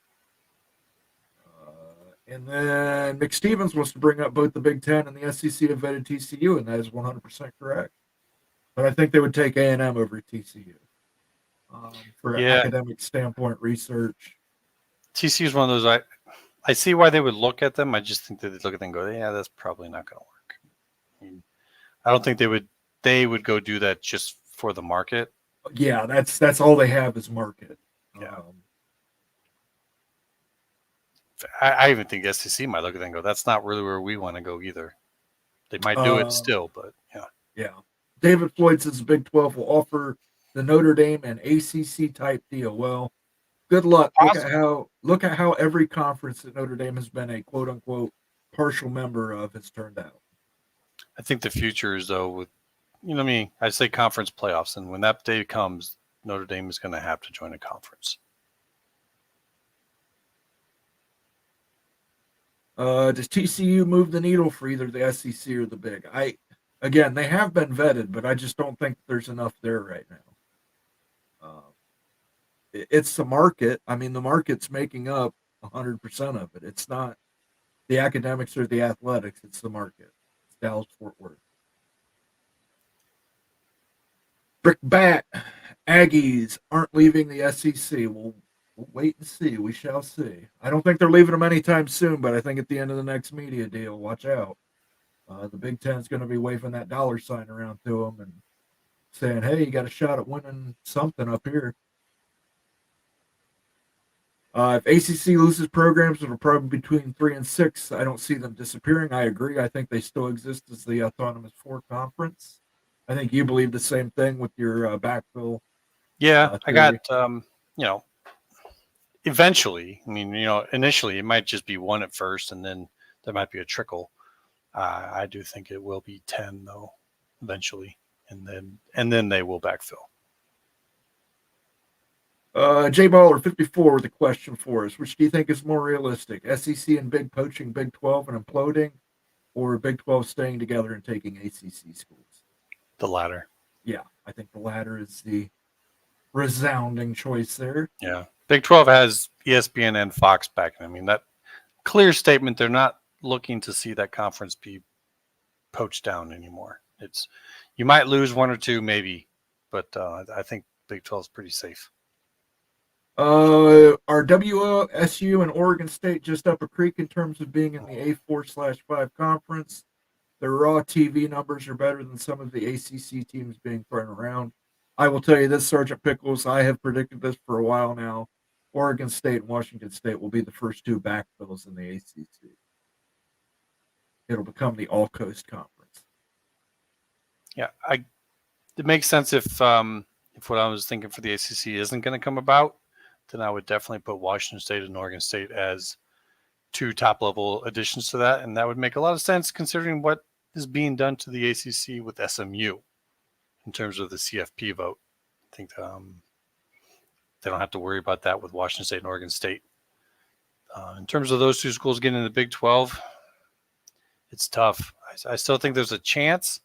And then Mick Stevens wants to bring up both the Big Ten and the SEC have vetted TCU, and that is 100% correct. But I think they would take A&M over TCU for an academic standpoint, research. TCU is one of those. I see why they would look at them. I just think that they look at them and go, yeah, that's probably not going to work. I mean, I don't think they would. They would go do that just for the market. Yeah, that's all they have is market. Yeah. I even think SEC might look at them and go, that's not really where we want to go either. They might do it still, but yeah. Yeah. David Floyd says the Big 12 will offer the Notre Dame an ACC type deal. Well, good luck. Look at how every conference that Notre Dame has been a quote unquote partial member of has turned out. I think the future is though with I say conference playoffs, and when that day comes, Notre Dame is going to have to join a conference. Does TCU move the needle for either the SEC or the Big? Again, they have been vetted, but I just don't think there's enough there right now. It's the market. I mean, the market's making up 100% of it. It's not the academics or the athletics. It's the market. It's Dallas-Fort Worth. Brick Bat, Aggies aren't leaving the SEC. We'll wait and see. We shall see. I don't think they're leaving them anytime soon, but I think at the end of the next media deal, watch out. The Big Ten is going to be waving that dollar sign around to them and saying, hey, you got a shot at winning something up here. If ACC loses programs that are probably between 3 and 6, I don't see them disappearing. I agree. I think they still exist as the Autonomous Four Conference. I think you believe the same thing with your backfill. Yeah, I got, eventually, initially it might just be one at first and then there might be a trickle. I do think it will be 10 though, eventually. And then they will backfill. J Baller 54 with a question for us. Which do you think is more realistic? SEC and Big poaching Big 12 and imploding, or Big 12 staying together and taking ACC schools? The latter. Yeah, I think the latter is the resounding choice there. Yeah. Big 12 has ESPN and Fox backing. I mean, that clear statement, they're not looking to see that conference be poached down anymore. You might lose one or two, maybe, but I think Big 12 is pretty safe. Are WSU and Oregon State just up a creek in terms of being in the A4/5 conference? Their raw TV numbers are better than some of the ACC teams being thrown around. I will tell you this, Sergeant Pickles, I have predicted this for a while now. Oregon State and Washington State will be the first two backfills in the ACC. It'll become the All-Coast Conference. Yeah, it makes sense if what I was thinking for the ACC isn't going to come about, then I would definitely put Washington State and Oregon State as two top-level additions to that, and that would make a lot of sense considering what is being done to the ACC with SMU in terms of the CFP vote. I think they don't have to worry about that with Washington State and Oregon State. In terms of those two schools getting in the Big 12, it's tough. I still think there's a chance,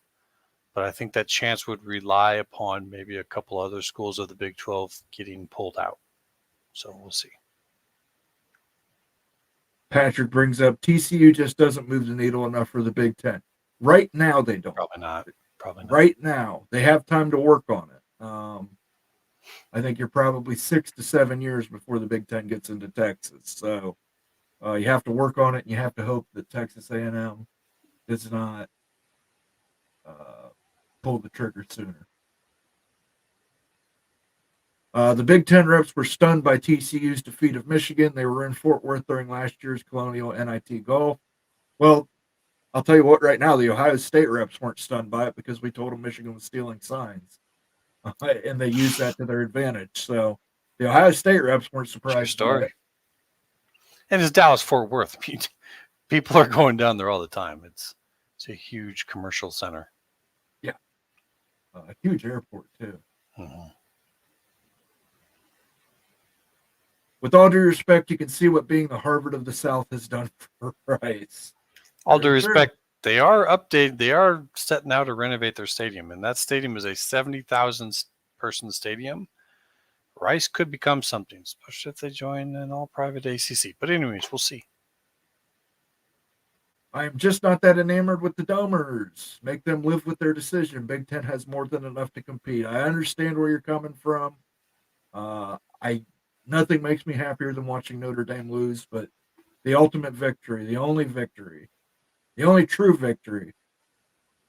but I think that chance would rely upon maybe a couple other schools of the Big 12 getting pulled out. So we'll see. Patrick brings up TCU just doesn't move the needle enough for the Big Ten. Right now, they don't. Probably not. Right now. They have time to work on it. I think you're probably 6 to 7 years before the Big Ten gets into Texas. So you have to work on it, and you have to hope that Texas A&M does not pull the trigger sooner. The Big Ten reps were stunned by TCU's defeat of Michigan. They were in Fort Worth during last year's Colonial NIT Golf. Well, I'll tell you what, right now, the Ohio State reps weren't stunned by it because we told them Michigan was stealing signs. And they used that to their advantage. So the Ohio State reps weren't True surprised by story. it. And it's Dallas Fort Worth. People are going down there all the time. It's a huge commercial center. Yeah. A huge airport, too. Mm-hmm. With all due respect, you can see what being the Harvard of the South has done for Rice. All due respect, they are updated. They are setting out to renovate their stadium, and that stadium is a 70,000 person stadium. Rice could become something, especially if they join an all-private ACC. But anyways, we'll see. I am just not that enamored with the Domers. Make them live with their decision. Big Ten has more than enough to compete. I understand where you're coming from. Nothing makes me happier than watching Notre Dame lose, but the ultimate victory, the only true victory,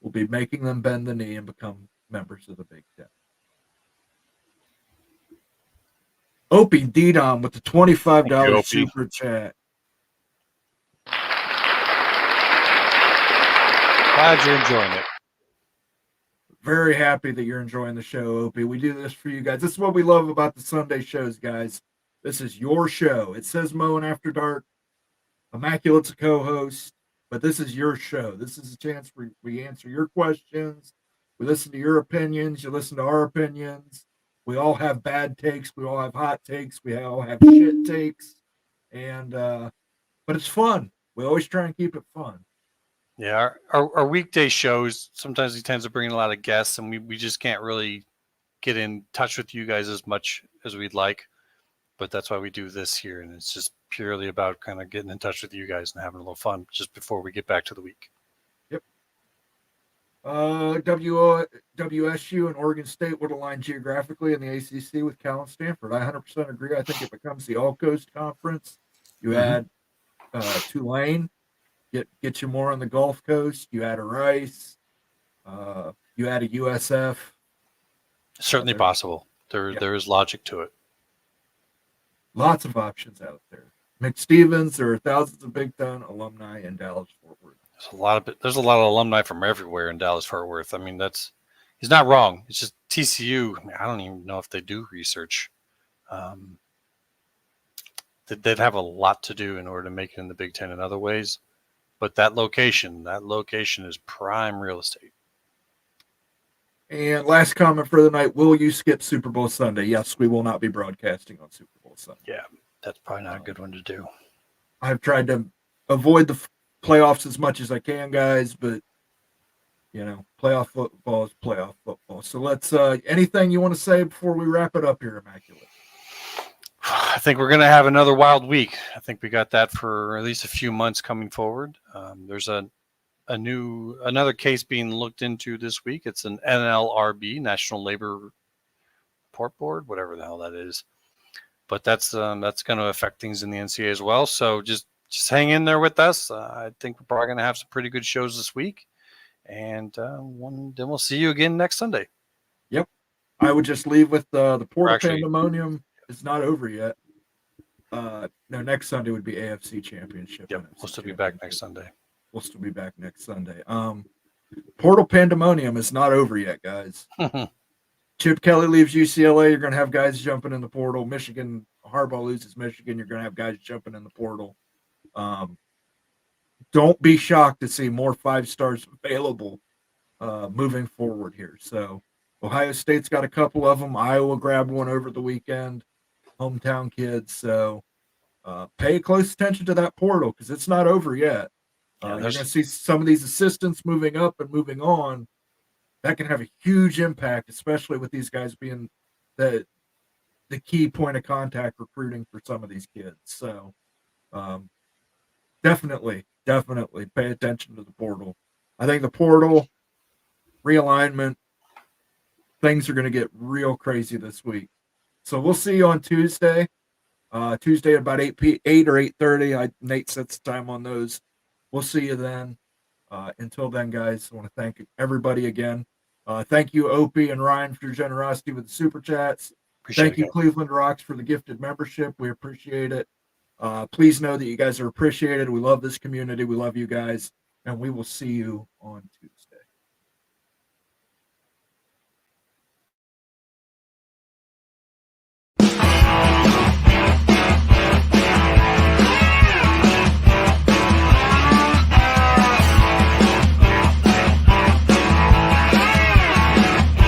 will be making them bend the knee and become members of the Big Ten. Opie Didon with the $25 super chat. Glad you're enjoying it. Very happy that you're enjoying the show, Opie. We do this for you guys. This is what we love about the Sunday shows, guys. This is your show. It says Moen After Dark. Immaculate's a co-host, but this is your show. This is a chance where we answer your questions. We listen to your opinions. You listen to our opinions. We all have bad takes. We all have hot takes. We all have shit takes. And but it's fun. We always try and keep it fun. Yeah, our weekday shows, sometimes he tends to bring in a lot of guests, and we just can't really get in touch with you guys as much as we'd like. But that's why we do this here, and it's just purely about kind of getting in touch with you guys and having a little fun just before we get back to the week. Yep. WSU and Oregon State would align geographically in the ACC with Cal and Stanford. I 100% agree. I think it becomes the All-Coast Conference. You add Tulane. Get you more on the Gulf Coast. You add a Rice. You add a USF. Certainly possible. There is logic to it. Lots of options out there. McStevens, there are thousands of Big Ten alumni in Dallas Fort Worth. There's a lot of alumni from everywhere in Dallas Fort Worth. I mean, he's not wrong. It's just TCU. I mean, I don't even know if they do research. They'd have a lot to do in order to make it in the Big Ten in other ways. But that location is prime real estate. And last comment for the night, will you skip Super Bowl Sunday? Yes, we will not be broadcasting on Super Bowl Sunday. Yeah, that's probably not a good one to do. I've tried to avoid the playoffs as much as I can, guys, but, playoff football is playoff football. So let's, anything you want to say before we wrap it up here, Immaculate? I think we're going to have another wild week. I think we got that for at least a few months coming forward. There's another case being looked into this week. It's an NLRB, National Labor Report Board, whatever the hell that is. But that's going to affect things in the NCAA as well. So just hang in there with us. I think we're probably going to have some pretty good shows this week. And then we'll see you again next Sunday. Yep. I would just leave with the Portal Pandemonium. It's not over yet. No, next Sunday would be AFC Championship. Yep, we'll still be back next Sunday. Portal Pandemonium is not over yet, guys. Chip Kelly leaves UCLA. You're going to have guys jumping in the portal. Michigan, Harbaugh loses Michigan. You're going to have guys jumping in the portal. Don't be shocked to see more 5 stars available moving forward here. So Ohio State's got a couple of them. Iowa grabbed one over the weekend. Hometown kids. So pay close attention to that portal because it's not over yet. You're going to see some of these assistants moving up and moving on. That can have a huge impact, especially with these guys being the key point of contact recruiting for some of these kids. So definitely pay attention to the portal. I think the portal realignment things are going to get real crazy this week. So we'll see you on Tuesday. Tuesday at about 8 or 8:30. Nate sets the time on those. We'll see you then. Until then, guys, I want to thank everybody again. Thank you, Opie and Ryan, for your generosity with the super chats. Appreciate Thank it, you, guys. Cleveland Rocks, for the gifted membership. We appreciate it. Please know that you guys are appreciated. We love this community. We love you guys. And we will see you on Tuesday.